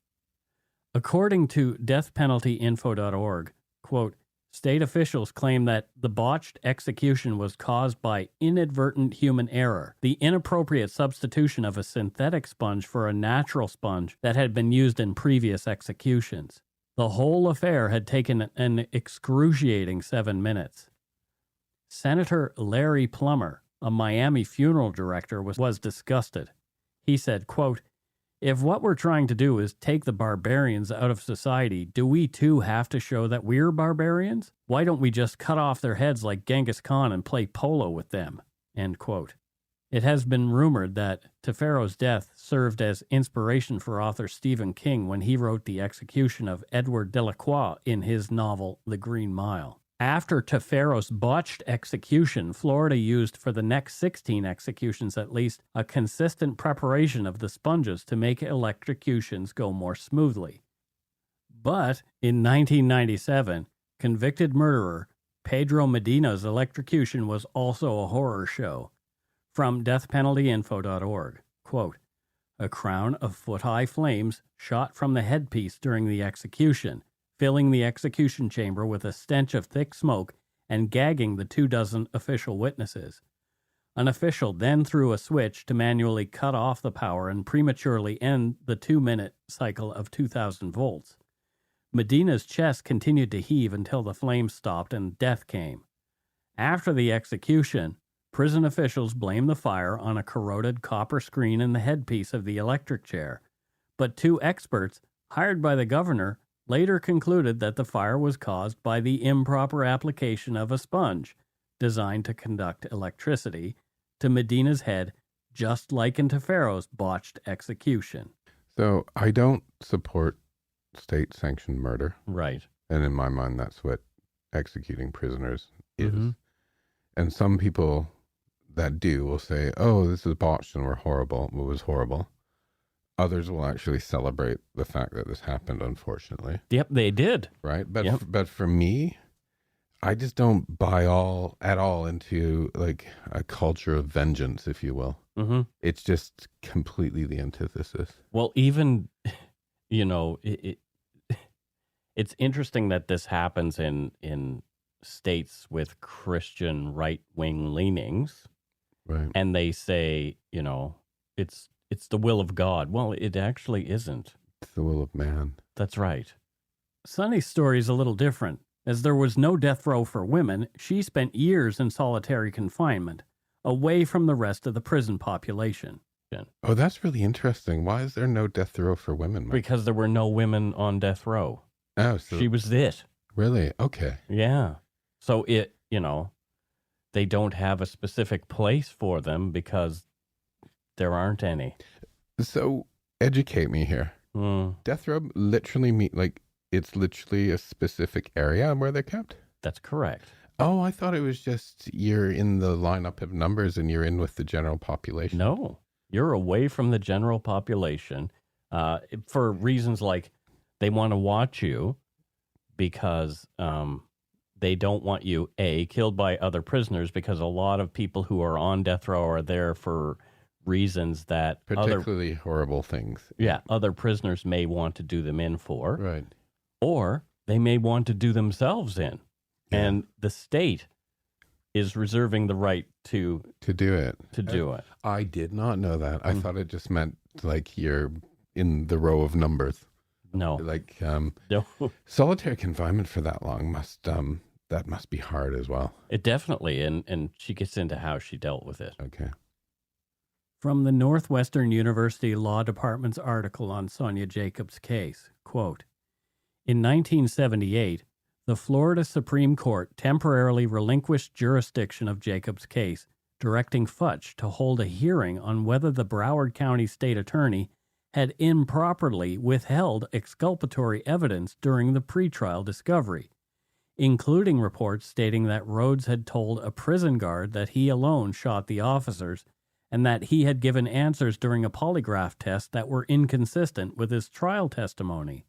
According to deathpenaltyinfo.org, quote, state officials claim that the botched execution was caused by inadvertent human error, the inappropriate substitution of a synthetic sponge for a natural sponge that had been used in previous executions. The whole affair had taken an excruciating 7 minutes. Senator Larry Plummer, a Miami funeral director, was disgusted. He said, quote, "If what we're trying to do is take the barbarians out of society, do we too have to show that we're barbarians? Why don't we just cut off their heads like Genghis Khan and play polo with them?" End quote. It has been rumored that Tafero's death served as inspiration for author Stephen King when he wrote the execution of Edward Delacroix in his novel The Green Mile. After Tafero's botched execution, Florida used for the next 16 executions at least a consistent preparation of the sponges to make electrocutions go more smoothly. But in 1997, convicted murderer Pedro Medina's electrocution was also a horror show. From deathpenaltyinfo.org, quote, "A crown of foot-high flames shot from the headpiece during the execution, filling the execution chamber with a stench of thick smoke and gagging the 24 official witnesses. An official then threw a switch to manually cut off the power and prematurely end the 2-minute cycle of 2,000 volts. Medina's chest continued to heave until the flames stopped and death came. After the execution, prison officials blamed the fire on a corroded copper screen in the headpiece of the electric chair, but 2 experts hired by the governor later concluded that the fire was caused by the improper application of a sponge designed to conduct electricity to Medina's head, just like in Tafero's botched execution." So I don't support state-sanctioned murder. Right. And in my mind, that's what executing prisoners is. Mm-hmm. And some people that do will say, "Oh, this is botched and we're horrible. It was horrible." Others will actually celebrate the fact that this happened, unfortunately. Yep, they did. Right? But Yep. but for me, I just don't buy at all into like a culture of vengeance, if you will. Mm-hmm. It's just completely the antithesis. Well, even, it's interesting that this happens in states with Christian right-wing leanings, Right. and they say, it's the will of God. Well, it actually isn't. It's the will of man. That's right. Sunny's story is a little different. As there was no death row for women, she spent years in solitary confinement, away from the rest of the prison population. Oh, that's really interesting. Why is there no death row for women, Mike? Because there were no women on death row. Oh, so She was it. really? Okay. Yeah. So they don't have a specific place for them because there aren't any. So educate me here. Death row literally it's literally a specific area where they're kept? That's correct. Oh, I thought it was just you're in the lineup of numbers and you're in with the general population. No, you're away from the general population for reasons like they want to watch you because they don't want you, A, killed by other prisoners, because a lot of people who are on death row are there for reasons that Particularly horrible things. other prisoners may want to do them in for. Right. Or they may want to do themselves in. Yeah. And the state is reserving the right to do it. I did not know that. I thought it just meant like you're in the row of numbers. No. Like No. solitary confinement for that long must be hard as well. It definitely, and she gets into how she dealt with it. Okay. From the Northwestern University Law Department's article on Sonia Jacobs' case, quote, "In 1978, the Florida Supreme Court temporarily relinquished jurisdiction of Jacobs' case, directing Futch to hold a hearing on whether the Broward County State Attorney had improperly withheld exculpatory evidence during the pretrial discovery, including reports stating that Rhodes had told a prison guard that he alone shot the officers and that he had given answers during a polygraph test that were inconsistent with his trial testimony.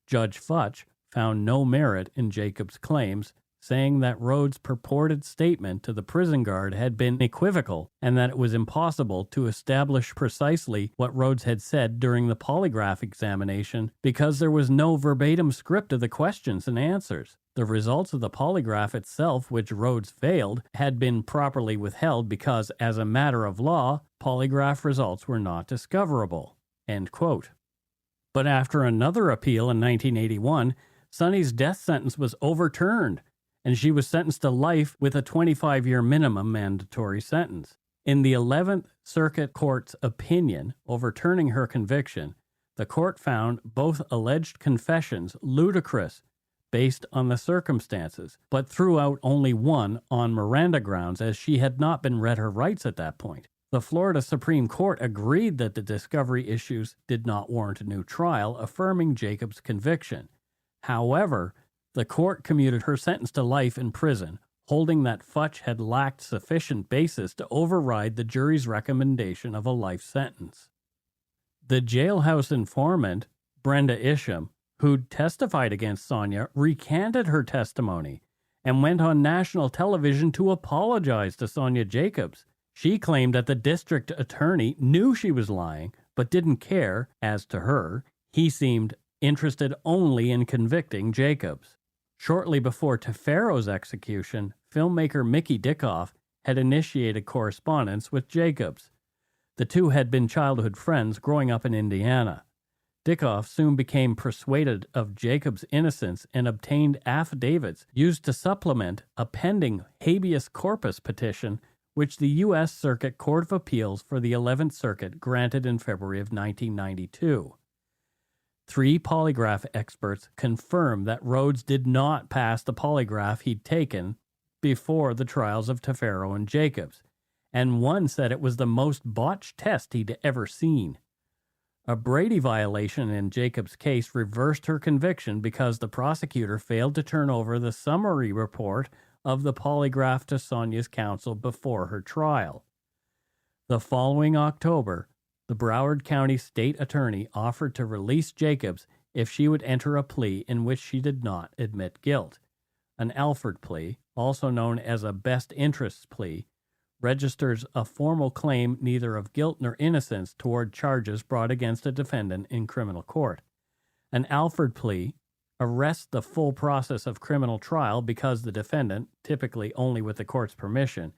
Judge Futch found no merit in Jacobs' claims, saying that Rhodes' purported statement to the prison guard had been equivocal and that it was impossible to establish precisely what Rhodes had said during the polygraph examination because there was no verbatim script of the questions and answers. The results of the polygraph itself, which Rhodes failed, had been properly withheld because, as a matter of law, polygraph results were not discoverable." End quote. But after another appeal in 1981, Sonny's death sentence was overturned, and she was sentenced to life with a 25-year minimum mandatory sentence. In the 11th Circuit Court's opinion overturning her conviction, the court found both alleged confessions ludicrous based on the circumstances, but threw out only one on Miranda grounds, as she had not been read her rights at that point. The Florida Supreme Court agreed that the discovery issues did not warrant a new trial, affirming Jacobs' conviction. However, the court commuted her sentence to life in prison, holding that Futch had lacked sufficient basis to override the jury's recommendation of a life sentence. The jailhouse informant, Brenda Isham, who'd testified against Sonia, recanted her testimony and went on national television to apologize to Sonia Jacobs. She claimed that the district attorney knew she was lying, but didn't care. As to her, he seemed interested only in convicting Jacobs. Shortly before Tafero's execution, filmmaker Mickey Dickoff had initiated correspondence with Jacobs. The two had been childhood friends growing up in Indiana. Dickoff soon became persuaded of Jacobs' innocence and obtained affidavits used to supplement a pending habeas corpus petition which the U.S. Circuit Court of Appeals for the 11th Circuit granted in February of 1992. 3 polygraph experts confirmed that Rhodes did not pass the polygraph he'd taken before the trials of Tafero and Jacobs, and one said it was the most botched test he'd ever seen. A Brady violation in Jacobs' case reversed her conviction because the prosecutor failed to turn over the summary report of the polygraph to Sonia's counsel before her trial. The following October, the Broward County State Attorney offered to release Jacobs if she would enter a plea in which she did not admit guilt. An Alford plea, also known as a best interests plea, registers a formal claim neither of guilt nor innocence toward charges brought against a defendant in criminal court. An Alford plea arrests the full process of criminal trial because the defendant, typically only with the court's permission,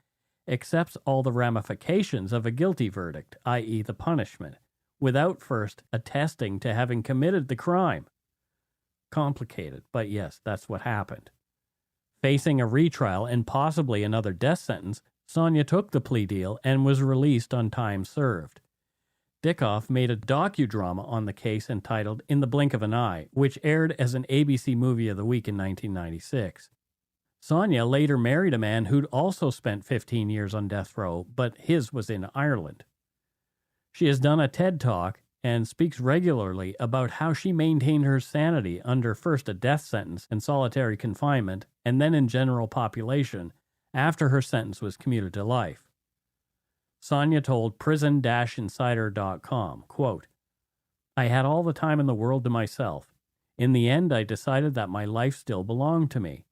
accepts all the ramifications of a guilty verdict, i.e. the punishment, without first attesting to having committed the crime. Complicated, but yes, that's what happened. Facing a retrial and possibly another death sentence, Sonia took the plea deal and was released on time served. Dickoff made a docudrama on the case entitled In the Blink of an Eye, which aired as an ABC Movie of the Week in 1996. Sonia later married a man who'd also spent 15 years on death row, but his was in Ireland. She has done a TED Talk and speaks regularly about how she maintained her sanity under first a death sentence and solitary confinement, and then in general population, after her sentence was commuted to life. Sonia told prison-insider.com, quote, "I had all the time in the world to myself. In the end, I decided that my life still belonged to me.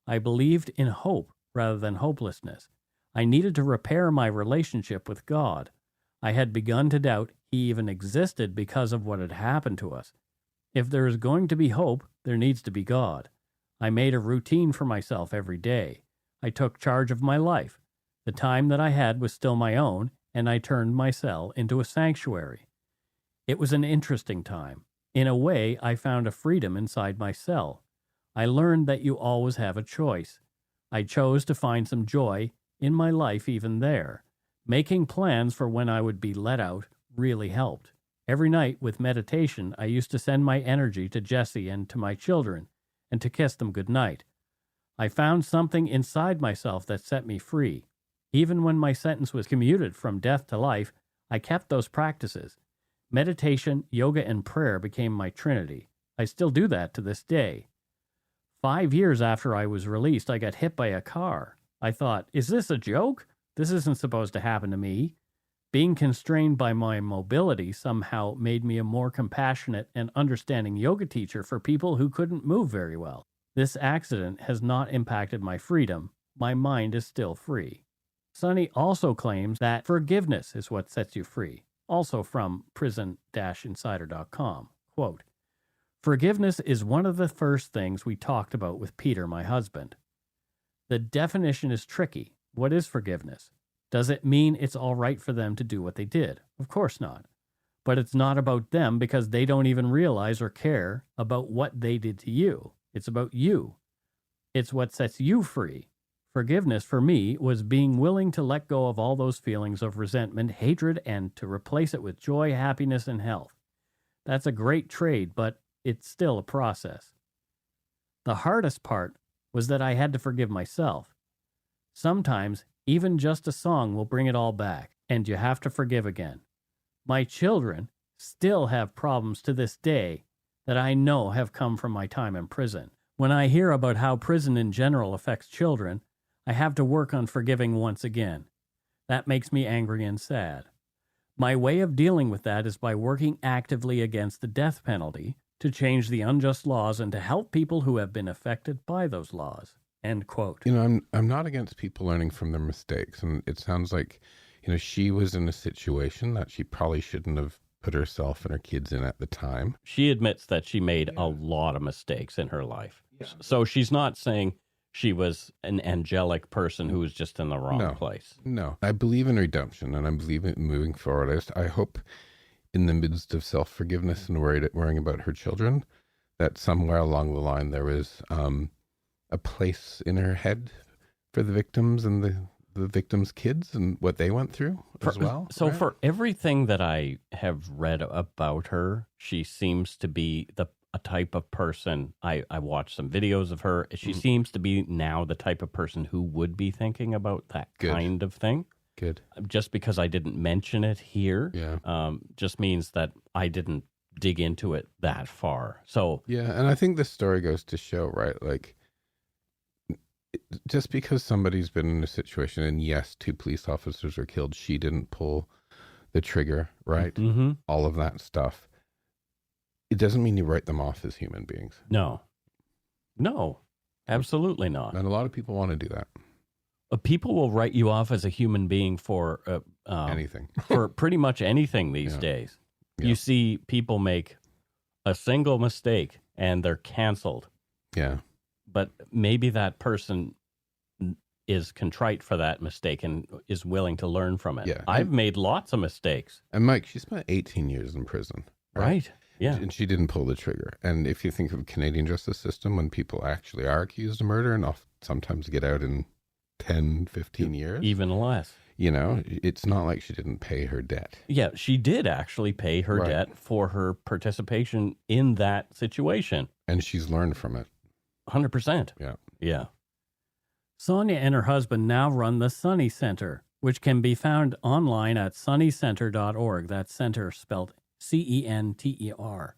I believed in hope rather than hopelessness. I needed to repair my relationship with God. I had begun to doubt He even existed because of what had happened to us. If there is going to be hope, there needs to be God. I made a routine for myself every day. I took charge of my life. The time that I had was still my own, and I turned my cell into a sanctuary. It was an interesting time. In a way, I found a freedom inside my cell. I learned that you always have a choice. I chose to find some joy in my life even there. Making plans for when I would be let out really helped. Every night with meditation, I used to send my energy to Jesse and to my children, and to kiss them goodnight. I found something inside myself that set me free. Even when my sentence was commuted from death to life, I kept those practices. Meditation, yoga, and prayer became my trinity. I still do that to this day. 5 years after I was released, I got hit by a car. I thought, is this a joke? This isn't supposed to happen to me. Being constrained by my mobility somehow made me a more compassionate and understanding yoga teacher for people who couldn't move very well. This accident has not impacted my freedom. My mind is still free." Sonny also claims that forgiveness is what sets you free, also from prison-insider.com. Quote, "Forgiveness is one of the first things we talked about with Peter, my husband. The definition is tricky. What is forgiveness? Does it mean it's all right for them to do what they did? Of course not. But it's not about them because they don't even realize or care about what they did to you. It's about you. It's what sets you free. Forgiveness for me was being willing to let go of all those feelings of resentment, hatred, and to replace it with joy, happiness, and health. That's a great trade, but it's still a process. The hardest part was that I had to forgive myself. Sometimes, even just a song will bring it all back, and you have to forgive again. My children still have problems to this day that I know have come from my time in prison. When I hear about how prison in general affects children, I have to work on forgiving once again. That makes me angry and sad. My way of dealing with that is by working actively against the death penalty to change the unjust laws and to help people who have been affected by those laws. End quote. You know, I'm not against people learning from their mistakes. And it sounds like, you know, she was in a situation that she probably shouldn't have put herself and her kids in at the time. She admits that she made a lot of mistakes in her life. Yeah. So she's not saying she was an angelic person who was just in the wrong place. No, I believe in redemption, and I believe in moving forward. I hope in the midst of self-forgiveness and worrying about her children, that somewhere along the line there is a place in her head for the victims and the victims' kids and what they went through as well. So right? For everything that I have read about her, she seems to be a type of person. I watched some videos of her. She seems to be now the type of person who would be thinking about that kind of thing. Good. Just because I didn't mention it here, just means that I didn't dig into it that far. So yeah, and I think this story goes to show, right? Like, just because somebody's been in a situation, and yes, 2 police officers were killed, she didn't pull the trigger, right? Mm-hmm. All of that stuff. It doesn't mean you write them off as human beings. No, absolutely not. And a lot of people want to do that. People will write you off as a human being for anything, for pretty much anything these days. Yeah. You see people make a single mistake and they're canceled. Yeah. But maybe that person is contrite for that mistake and is willing to learn from it. Yeah. I've made lots of mistakes. And Mike, she spent 18 years in prison. Right. Yeah. And she didn't pull the trigger. And if you think of the Canadian justice system, when people actually are accused of murder and sometimes get out in 10, 15 years. Even less. You know, it's not like she didn't pay her debt. Yeah, she did actually pay her debt for her participation in that situation. And she's learned from it. 100%. Yeah. Yeah. Sonia and her husband now run the Sunny Center, which can be found online at sunnycenter.org. That's center spelled CENTER.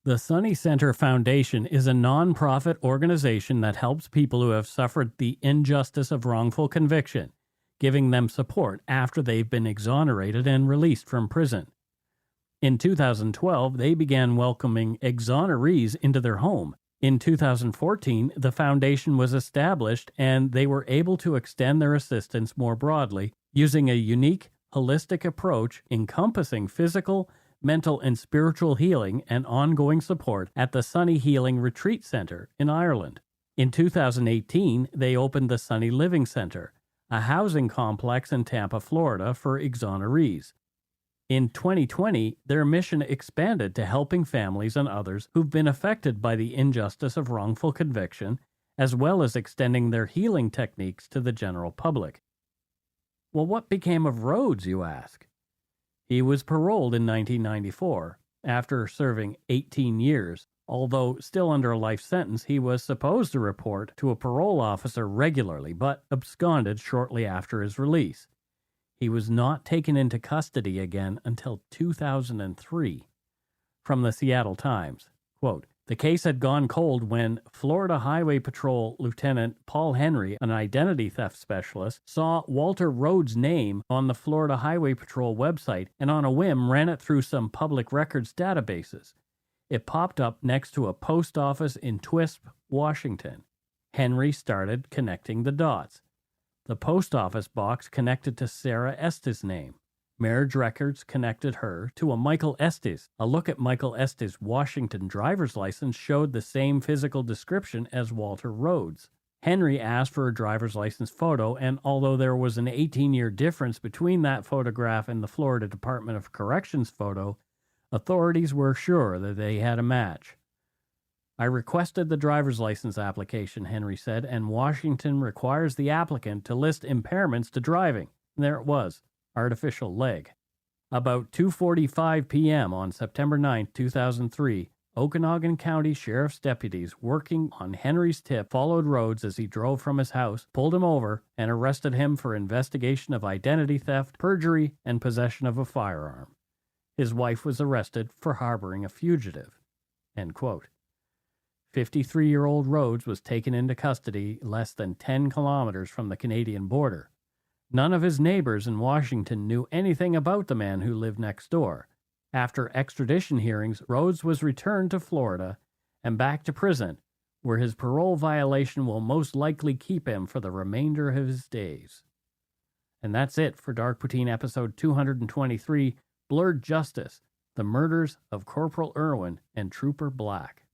The Sunny Center Foundation is a nonprofit organization that helps people who have suffered the injustice of wrongful conviction, giving them support after they've been exonerated and released from prison. In 2012, they began welcoming exonerees into their home. In 2014, the foundation was established and they were able to extend their assistance more broadly using a unique, holistic approach encompassing physical, mental, and spiritual healing and ongoing support at the Sunny Healing Retreat Center in Ireland. In 2018, they opened the Sunny Living Center, a housing complex in Tampa, Florida for exonerees. In 2020, their mission expanded to helping families and others who've been affected by the injustice of wrongful conviction, as well as extending their healing techniques to the general public. Well, what became of Rhodes, you ask? He was paroled in 1994. After serving 18 years, although still under a life sentence, he was supposed to report to a parole officer regularly, but absconded shortly after his release. He was not taken into custody again until 2003. From the Seattle Times, quote, "The case had gone cold when Florida Highway Patrol Lieutenant Paul Henry, an identity theft specialist, saw Walter Rhodes' name on the Florida Highway Patrol website and on a whim ran it through some public records databases. It popped up next to a post office in Twisp, Washington. Henry started connecting the dots. The post office box connected to Sarah Estes' name. Marriage records connected her to a Michael Estes. A look at Michael Estes' Washington driver's license showed the same physical description as Walter Rhodes. Henry asked for a driver's license photo, and although there was an 18-year difference between that photograph and the Florida Department of Corrections photo, authorities were sure that they had a match. I requested the driver's license application, Henry said, and Washington requires the applicant to list impairments to driving. And there it was, artificial leg. About 2:45 p.m. on September 9, 2003, Okanagan County Sheriff's deputies working on Henry's tip followed Rhodes as he drove from his house, pulled him over, and arrested him for investigation of identity theft, perjury, and possession of a firearm. His wife was arrested for harboring a fugitive. End quote. 53-year-old Rhodes was taken into custody less than 10 kilometers from the Canadian border. None of his neighbors in Washington knew anything about the man who lived next door. After extradition hearings, Rhodes was returned to Florida and back to prison, where his parole violation will most likely keep him for the remainder of his days. And that's it for Dark Poutine episode 223, Blurred Justice, The Murders of Corporal Irwin and Trooper Black.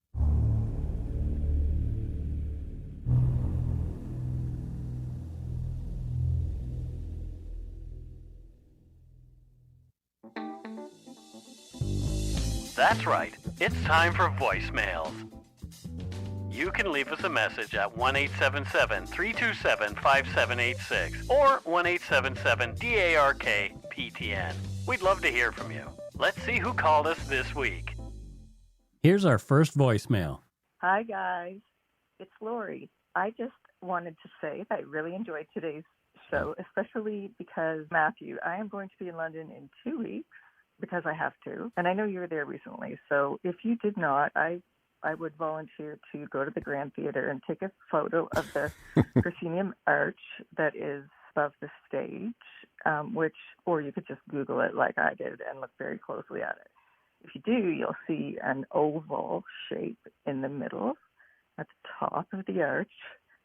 That's right. It's time for voicemails. You can leave us a message at 1-877-327-5786 or 1-877-DARK-PTN. We'd love to hear from you. Let's see who called us this week. Here's our first voicemail. Hi, guys. It's Lori. I just wanted to say that I really enjoyed today's show, especially because, Matthew, I am going to be in London in 2 weeks because I have to. And I know you were there recently. So if you did not, I would volunteer to go to the Grand Theatre and take a photo of the proscenium arch that is above the stage, or you could just Google it like I did and look very closely at it. If you do, you'll see an oval shape in the middle at the top of the arch.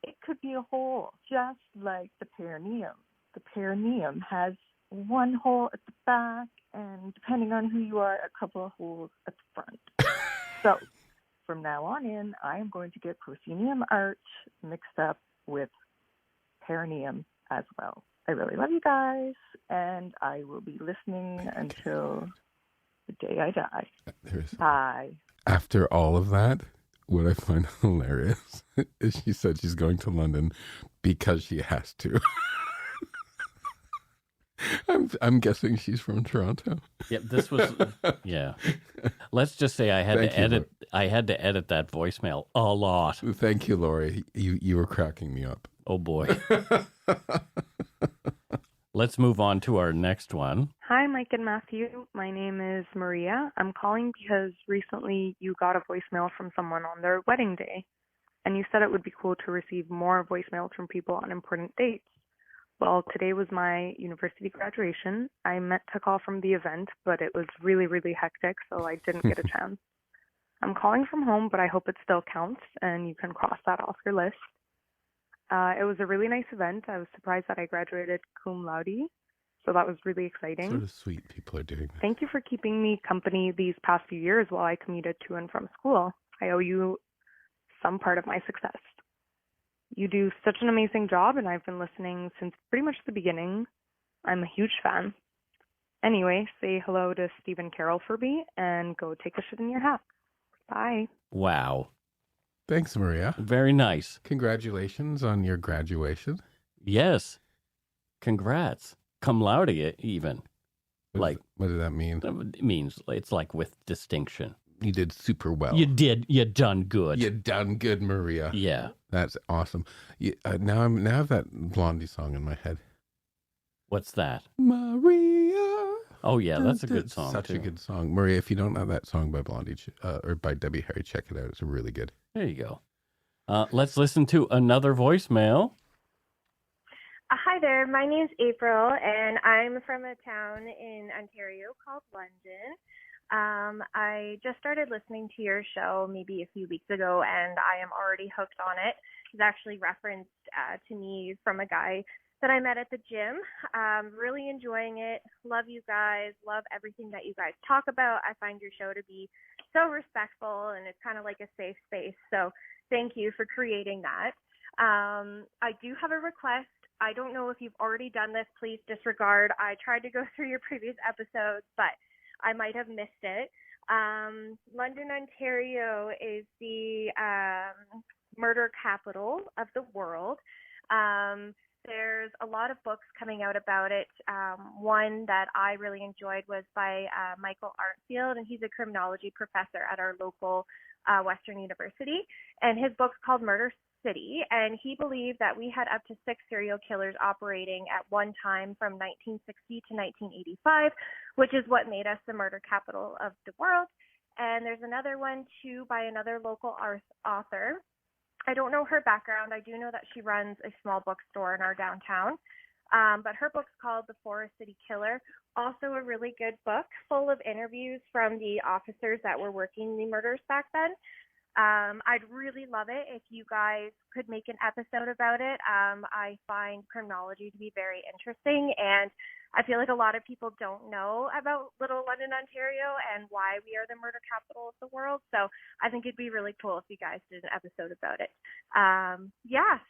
It could be a hole, just like the perineum. The perineum has one hole at the back, and depending on who you are, a couple of holes at the front. So from now on in, I am going to get proscenium arch mixed up with perineum as well. I really love you guys, and I will be listening until the day I die. Bye. After all of that, what I find hilarious is she said she's going to London because she has to. I'm guessing she's from Toronto. Yeah, this was yeah. Let's just say I had to edit that voicemail a lot. Thank you, Lori. You were cracking me up. Oh boy. Let's move on to our next one. Hi, Mike and Matthew. My name is Maria. I'm calling because recently you got a voicemail from someone on their wedding day, and you said it would be cool to receive more voicemails from people on important dates. Well, today was my university graduation. I meant to call from the event, but it was really, really hectic, so I didn't get a chance. I'm calling from home, but I hope it still counts, and you can cross that off your list. It was a really nice event. I was surprised that I graduated cum laude, so that was really exciting. Sort of sweet people are doing that. Thank you for keeping me company these past few years while I commuted to and from school. I owe you some part of my success. You do such an amazing job, and I've been listening since pretty much the beginning. I'm a huge fan. Anyway, say hello to Steve and Carol for me, and go take a shit in your hat. Bye. Wow. Thanks, Maria. Very nice. Congratulations on your graduation. Yes. Congrats. Cum laude, even. What does that mean? It means it's like with distinction. You did super well. You did. You done good. You done good, Maria. Yeah. That's awesome. Now I have that Blondie song in my head. What's that? Maria. Oh, yeah, that's a good song, Such too. a good song. Maria, if you don't know that song by Blondie or by Debbie Harry, check it out. It's really good. There you go. Let's listen to another voicemail. Hi there. My name's April, and I'm from a town in Ontario called London. I just started listening to your show maybe a few weeks ago, and I am already hooked on it. It's actually referenced to me from a guy that I met at the gym. Really enjoying it. Love you guys. Love everything that you guys talk about. I find your show to be so respectful, and it's kind of like a safe space. So thank you for creating that. I do have a request. I don't know if you've already done this. Please disregard. I tried to go through your previous episodes, but I might have missed it. London, Ontario is the murder capital of the world. There's a lot of books coming out about it. One that I really enjoyed was by Michael Artfield, and he's a criminology professor at our local Western University. And his book's called Murder City, and he believed that we had up to 6 serial killers operating at one time from 1960 to 1985, which is what made us the murder capital of the world. And there's another one, too, by another local author. I don't know her background. I do know that she runs a small bookstore in our downtown. But her book's called The Forest City Killer. Also a really good book full of interviews from the officers that were working the murders back then. I'd really love it if you guys could make an episode about it. I find criminology to be very interesting, and I feel like a lot of people don't know about Little London, Ontario, and why we are the murder capital of the world. So I think it'd be really cool if you guys did an episode about it.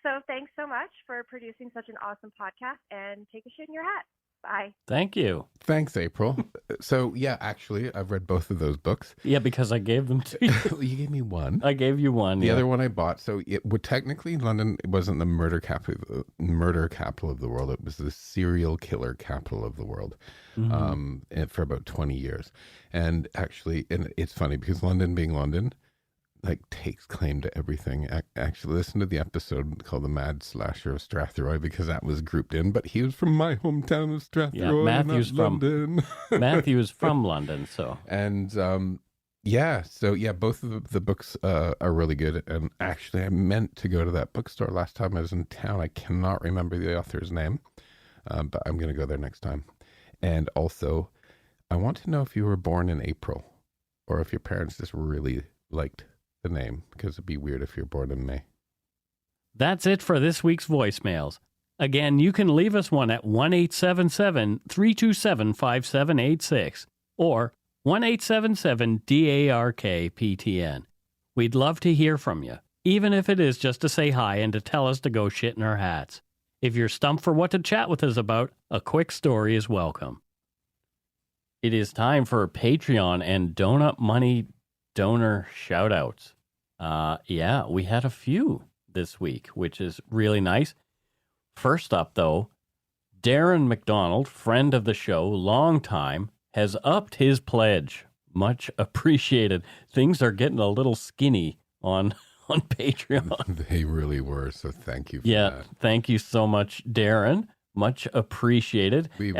So thanks so much for producing such an awesome podcast, and take a shit in your hat. Bye. Thank you. Thanks, April. So, yeah, actually, I've read both of those books. Yeah, because I gave them to you. You gave me one. I gave you one. The other one I bought. So, it would technically, London wasn't the murder capital of the world. It was the serial killer capital of the world for about 20 years. And actually, and it's funny because London being London, like takes claim to everything. Actually, listen to the episode called "The Mad Slasher of Strathroy" because that was grouped in. But he was from my hometown of Strathroy. Yeah, Matthew's from London. Matthew's from London. So and both of the books are really good. And actually, I meant to go to that bookstore last time I was in town. I cannot remember the author's name, but I'm going to go there next time. And also, I want to know if you were born in April, or if your parents just really liked the name, because it'd be weird if you're born in May. That's it for this week's voicemails. Again, you can leave us one at 1-877-327-5786 or 1-877-DARK-PTN. We'd love to hear from you, even if it is just to say hi and to tell us to go shit in our hats. If you're stumped for what to chat with us about, a quick story is welcome. It is time for Patreon and Donut Money donor shout-outs. We had a few this week, which is really nice. First up, though, Darren McDonald, friend of the show, long time, has upped his pledge. Much appreciated. Things are getting a little skinny on Patreon. They really were, so thank you for that. Thank you so much, Darren. Much appreciated. We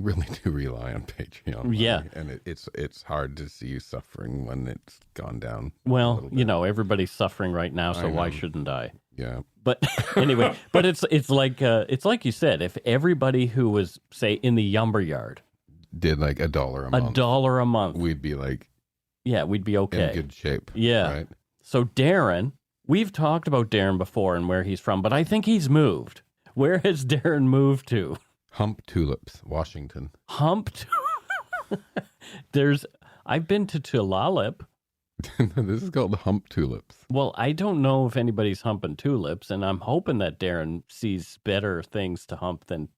really do rely on Patreon money, yeah, and it's hard to see you suffering when it's gone down. Well, everybody's suffering right now, so why shouldn't I? Yeah. But anyway, but it's like you said, if everybody who was, say, in the lumber yard did like $1 a month, $1 a month, we'd be like, we'd be okay, in good shape. Yeah. Right? So Darren, we've talked about Darren before and where he's from, but I think he's moved. Where has Darren moved to? Hump Tulips, Washington. I've been to Tulalip. This is called Hump Tulips. Well, I don't know if anybody's humping tulips, and I'm hoping that Darren sees better things to hump than...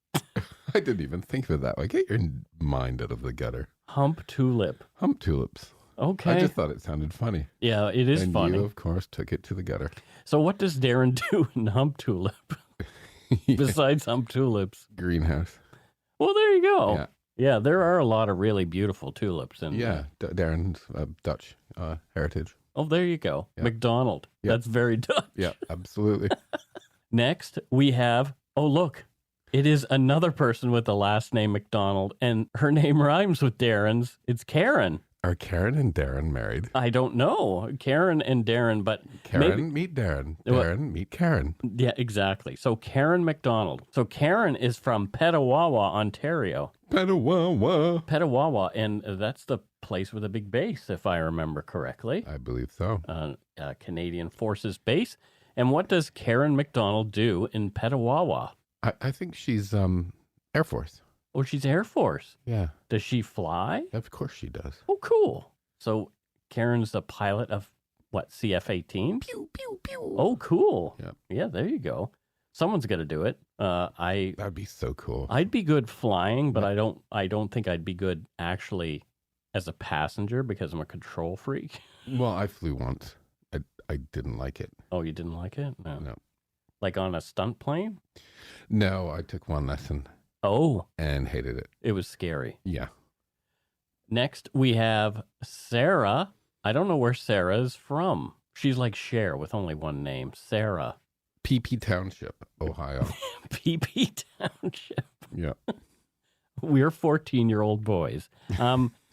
I didn't even think of it that way. Get your mind out of the gutter. Hump tulip. Hump tulips. Okay. I just thought it sounded funny. Yeah, it is funny. And you, of course, took it to the gutter. So what does Darren do in Hump Tulip? Besides hump tulips. Greenhouse. Well, there you go. Yeah, there are a lot of really beautiful tulips. Darren's Dutch heritage. Oh, there you go. Yeah. McDonald. Yeah. That's very Dutch. Yeah, absolutely. Next, we have, look, it is another person with the last name McDonald, and her name rhymes with Darren's. It's Karen. Are Karen and Darren married? I don't know. Karen and Darren, but... Karen, meet Darren. Darren, meet Karen. Yeah, exactly. So Karen McDonald. So Karen is from Petawawa, Ontario. Petawawa, and that's the place with a big base, if I remember correctly. I believe so. Canadian Forces base. And what does Karen McDonald do in Petawawa? I think she's Air Force. Oh, she's Air Force. Yeah. Does she fly? Of course she does. Oh, cool. So Karen's the pilot of what, CF-18? Pew, pew, pew. Oh, cool. Yep. Yeah, there you go. Someone's got to do it. That'd be so cool. I'd be good flying, but I don't think I'd be good actually as a passenger because I'm a control freak? Well, I flew once. I didn't like it. Oh, you didn't like it? No. Like on a stunt plane? No, I took one lesson. Oh. And hated it. It was scary. Yeah. Next, we have Sarah. I don't know where Sarah is from. She's like Cher with only one name, Sarah. PP Township, Ohio. PP Township. Yeah. We're 14-year-old boys.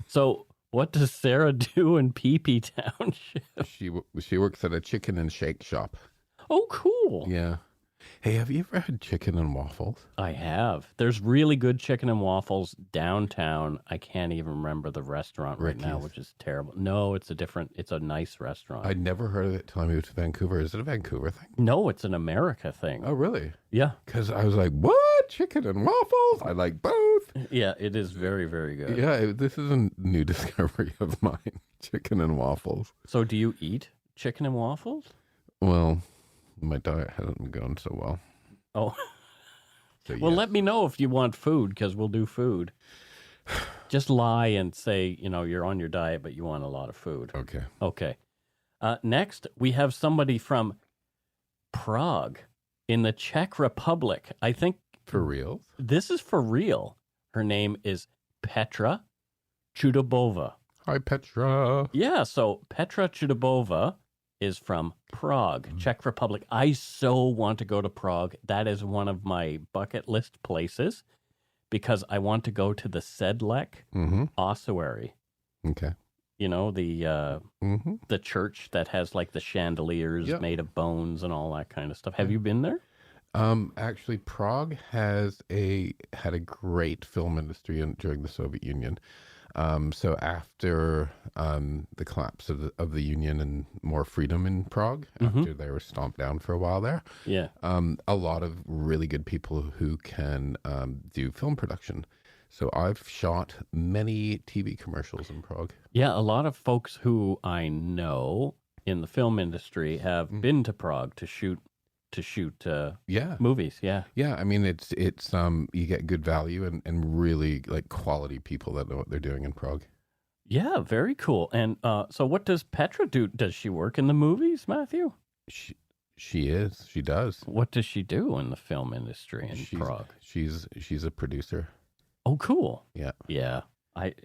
So what does Sarah do in PP Township? She works at a chicken and shake shop. Oh, cool. Yeah. Hey, have you ever had chicken and waffles? I have. There's really good chicken and waffles downtown. I can't even remember the restaurant right now, which is terrible. No, it's a nice restaurant. I'd never heard of it till I moved to Vancouver. Is it a Vancouver thing? No, it's an America thing. Oh, really? Yeah. Because I was like, what? Chicken and waffles? I like both. Yeah, it is very, very good. Yeah, this is a new discovery of mine. Chicken and waffles. So do you eat chicken and waffles? Well, my diet hasn't been going so well. Oh. So, well, let me know if you want food, because we'll do food. Just lie and say, you're on your diet, but you want a lot of food. Okay. Okay. Next, we have somebody from Prague in the Czech Republic. I think. For real? This is for real. Her name is Petra Chudobova. Hi, Petra. Yeah, so Petra Chudobova is from Prague, Czech Republic. I so want to go to Prague. That is one of my bucket list places because I want to go to the Sedlec ossuary. Okay. The church that has like the chandeliers made of bones and all that kind of stuff. Have you been there? Actually, Prague had a great film industry during the Soviet Union. So after the collapse of the Union and more freedom in Prague, after they were stomped down for a while there, a lot of really good people who can do film production. So I've shot many TV commercials in Prague. Yeah, a lot of folks who I know in the film industry have been to Prague to shoot movies. I mean it's you get good value and really like quality people that know what they're doing in Prague. Yeah, very cool. And so what does Petra do? Does she work in the movies, Matthew? She does. What does she do in the film industry in Prague? She's a producer. Oh, cool. Yeah.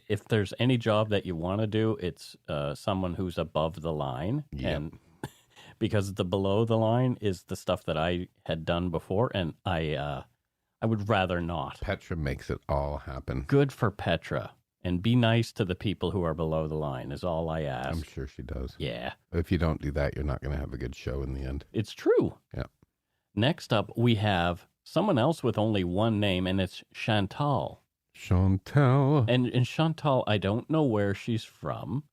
If there's any job that you want to do, it's someone who's above the line. And because the below the line is the stuff that I had done before, and I would rather not. Petra makes it all happen. Good for Petra. And be nice to the people who are below the line is all I ask. I'm sure she does. Yeah. If you don't do that, you're not going to have a good show in the end. It's true. Yeah. Next up, we have someone else with only one name, and it's Chantal. Chantal. And Chantal, I don't know where she's from.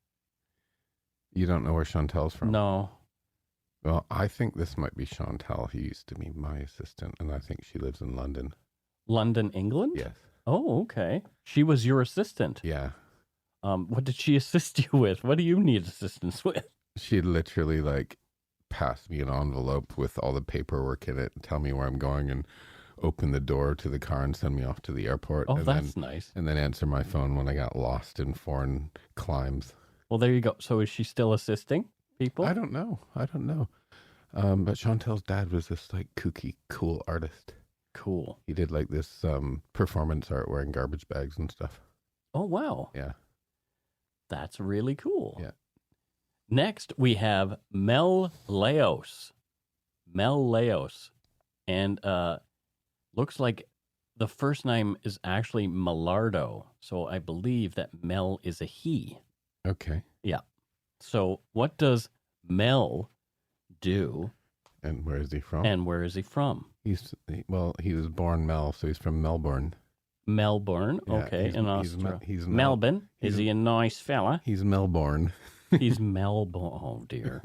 You don't know where Chantal's from? No. Well, I think this might be Chantal, who used to be my assistant, and I think she lives in London. London, England? Yes. Oh, okay. She was your assistant? Yeah. What did she assist you with? What do you need assistance with? She'd literally, pass me an envelope with all the paperwork in it and tell me where I'm going and open the door to the car and send me off to the airport. Oh, and that's nice. And then answer my phone when I got lost in foreign climes. Well, there you go. So is she still assisting people? I don't know. But Chantal's dad was this kooky, cool artist. Cool. He did this performance art wearing garbage bags and stuff. Oh, wow. Yeah. That's really cool. Yeah. Next, we have Mel Leos. And looks like the first name is actually Millardo. So I believe that Mel is a he. Okay. Yeah. So what does Mel do? And where is he from? He was born Mel, so he's from Melbourne. Melbourne, Yeah, okay. he's- In he's Australia. he's Melbourne. Is he a nice fella? He's Melbourne. He's Melbourne. Oh dear.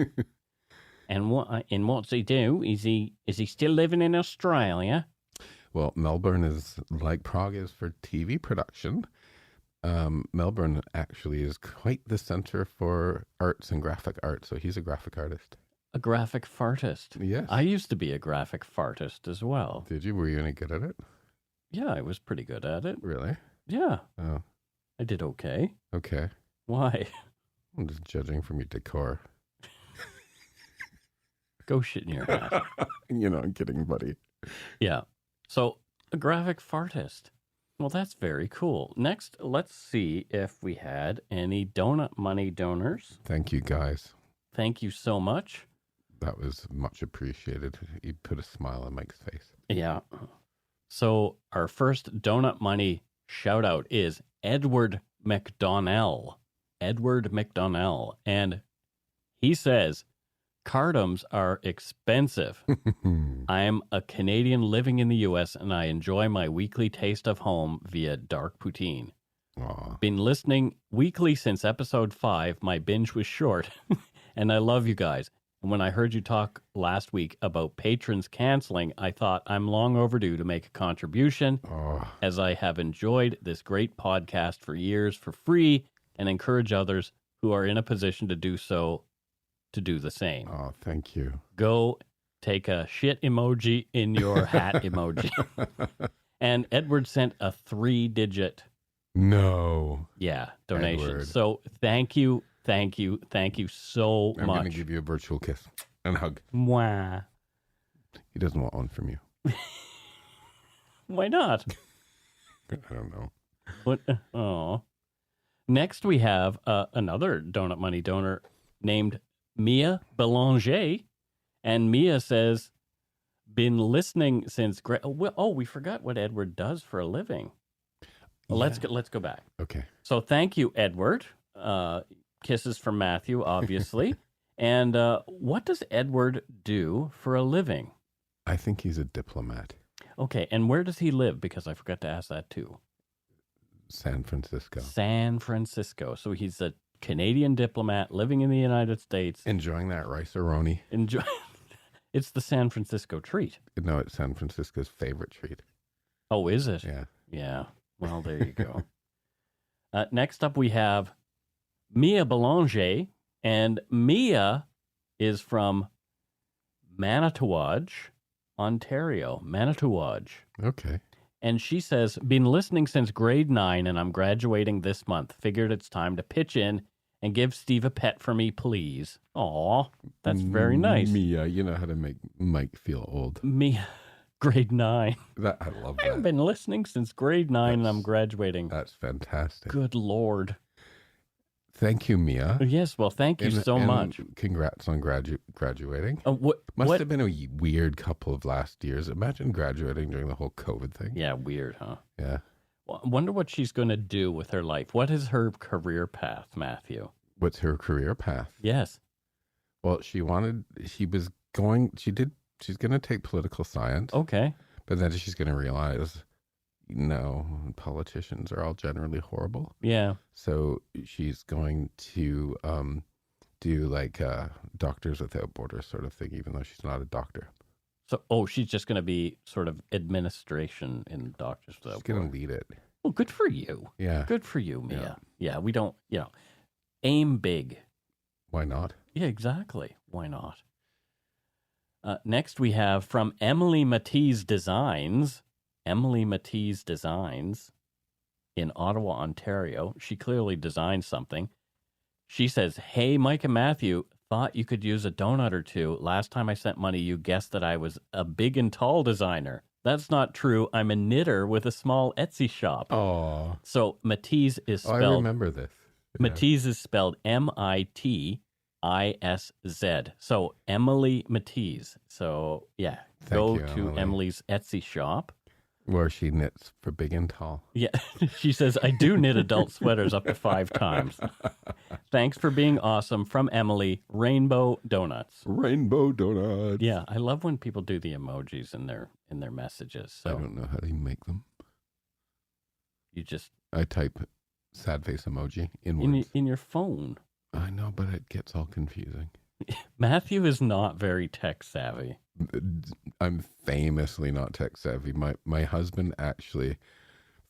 And what's he do? Is he still living in Australia? Well, Melbourne is like Prague is for TV production. Melbourne actually is quite the center for arts and graphic art, so he's a graphic artist. A graphic fartist. Yes. I used to be a graphic fartist as well. Did you? Were you any good at it? Yeah, I was pretty good at it. Really? Yeah. Oh. I did okay. Okay. Why? I'm just judging from your decor. Go shit in your hat. I'm kidding, buddy. Yeah. So, a graphic fartist. Well, that's very cool. Next, let's see if we had any donut money donors. Thank you, guys. Thank you so much. That was much appreciated. You put a smile on Mike's face. Yeah. So, our first donut money shout out is Edward McDonnell. Edward McDonnell. And he says, Cardoms are expensive. I am a Canadian living in the U.S. and I enjoy my weekly taste of home via dark poutine. Aww. Been listening weekly since episode 5. My binge was short and I love you guys. And when I heard you talk last week about patrons canceling, I thought I'm long overdue to make a contribution as I have enjoyed this great podcast for years for free and encourage others who are in a position to do so to do the same. Oh, thank you. Go take a shit emoji in your hat emoji. And Edward sent a 3-digit donation. Edward. So thank you so much. I'm going to give you a virtual kiss and hug. Mwah. He doesn't want one from you. Why not? I don't know. What? Oh. Next we have another donut money donor named Mia Belanger, and Mia says, been listening since we forgot what Edward does for a living. Well, let's go back. Okay. So thank you, Edward. Kisses from Matthew, obviously. And what does Edward do for a living? I think he's a diplomat. Okay, and where does he live? Because I forgot to ask that too. San Francisco. San Francisco. So he's a Canadian diplomat living in the United States. Enjoying that rice-a-roni. It's the San Francisco treat. No, it's San Francisco's favorite treat. Oh, is it? Yeah. Yeah. Well, there you go. Next up, we have Mia Belanger. And Mia is from Manitowage, Ontario. Manitowage. Okay. And she says, been listening since grade 9 and I'm graduating this month. Figured it's time to pitch in and give Steve a pet for me, please. Aw, that's very nice. Mia, you know how to make Mike feel old. Mia, grade 9. I love that. I've been listening since grade 9 and I'm graduating. That's fantastic. Good Lord. Thank you, Mia. Yes, well, thank you so much. Congrats on graduating. Must have been a weird couple of last years. Imagine graduating during the whole COVID thing. Yeah, weird, huh? Yeah. Well, I wonder what she's going to do with her life. What is her career path, Matthew? What's her career path? Yes. Well, she's going to take political science. Okay. But then she's going to realize, no, politicians are all generally horrible. Yeah. So she's going to do like Doctors Without Borders sort of thing, even though she's not a doctor. So, she's just going to be sort of administration in Doctors Without Borders. She's going to lead it. Well, good for you. Yeah. Good for you, Mia. Yeah, we don't, aim big. Why not? Yeah, exactly. Why not? Next, we have from Emily Matisse Designs. Emily Matisse Designs in Ottawa, Ontario. She clearly designed something. She says, hey, Mike and Matthew, thought you could use a donut or two. Last time I sent money, you guessed that I was a big and tall designer. That's not true. I'm a knitter with a small Etsy shop. Oh. So Matisse is spelled... I remember this. Yeah. Matisse is spelled M-I-T-I-S-Z. So Emily Matisse. So, yeah. Go to Emily's Etsy shop. Where she knits for big and tall. Yeah. She says, I do knit adult sweaters up to 5 times. Thanks for being awesome. From Emily, Rainbow Donuts. Rainbow Donuts. Yeah, I love when people do the emojis in their messages. So I don't know how to make them. I type sad face emoji in words. In your phone. I know, but it gets all confusing. Matthew is not very tech savvy. I'm famously not tech savvy. My husband actually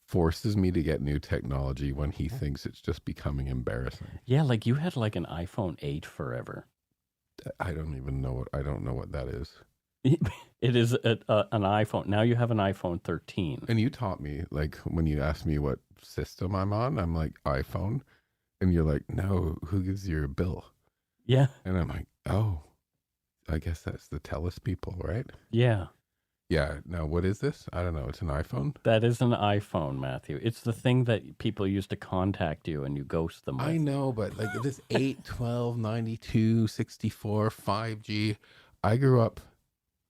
forces me to get new technology when he thinks it's just becoming embarrassing. Yeah, like you had like an iPhone 8 forever. I don't know what that is. It is an iPhone. Now you have an iPhone 13. And you taught me, like when you asked me what system I'm on, I'm like iPhone. And you're like, no, who gives you a bill? Yeah. And I'm like, oh, I guess that's the TELUS people, right? Yeah. Yeah. Now, what is this? I don't know. It's an iPhone? That is an iPhone, Matthew. It's the thing that people use to contact you and you ghost them with. I know, but like this 8, 12, 92, 64, 5G. I grew up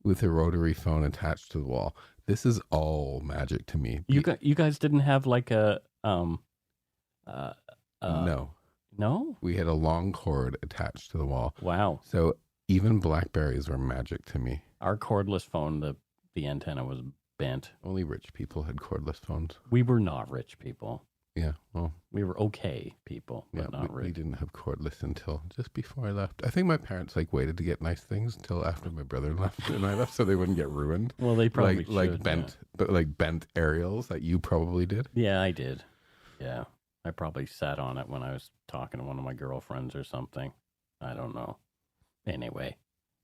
with a rotary phone attached to the wall. This is all magic to me. You guys didn't have like a no. No? We had a long cord attached to the wall. Wow. So even Blackberries were magic to me. Our cordless phone, the antenna was bent. Only rich people had cordless phones. We were not rich people. Yeah, well. We were okay people, but not rich. We didn't have cordless until just before I left. I think my parents waited to get nice things until after my brother left and I left so they wouldn't get ruined. Well, they probably should. But bent aerials that you probably did. Yeah, I did. Yeah. I probably sat on it when I was talking to one of my girlfriends or something. I don't know. Anyway,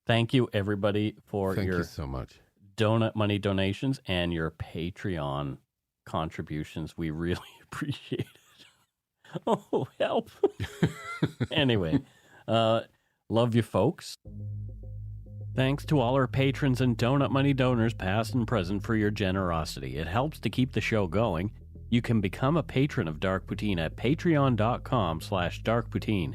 thank you everybody for Thank you so much. Donut money donations and your Patreon contributions. We really appreciate it. Oh, help. Anyway, love you folks. Thanks to all our patrons and donut money donors, past and present, for your generosity. It helps to keep the show going. You can become a patron of Dark Poutine at patreon.com/darkpoutine.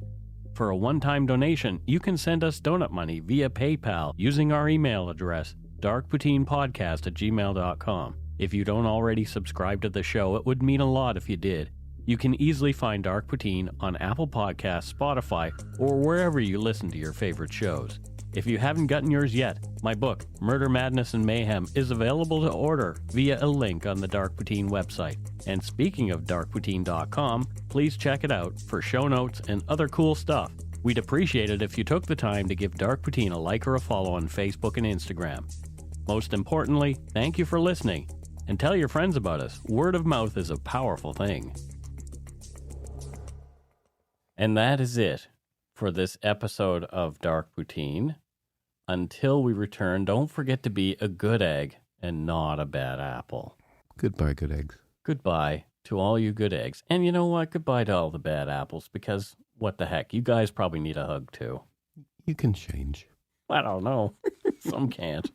For a one-time donation, you can send us donut money via PayPal using our email address, darkpoutinepodcast@gmail.com. If you don't already subscribe to the show, it would mean a lot if you did. You can easily find Dark Poutine on Apple Podcasts, Spotify, or wherever you listen to your favorite shows. If you haven't gotten yours yet, my book, Murder, Madness, and Mayhem, is available to order via a link on the Dark Poutine website. And speaking of darkpoutine.com, please check it out for show notes and other cool stuff. We'd appreciate it if you took the time to give Dark Poutine a like or a follow on Facebook and Instagram. Most importantly, thank you for listening, and tell your friends about us. Word of mouth is a powerful thing. And that is it for this episode of Dark Poutine. Until we return, don't forget to be a good egg and not a bad apple. Goodbye, good eggs. Goodbye to all you good eggs. And you know what? Goodbye to all the bad apples, because what the heck? You guys probably need a hug too. You can change. I don't know. Some can't.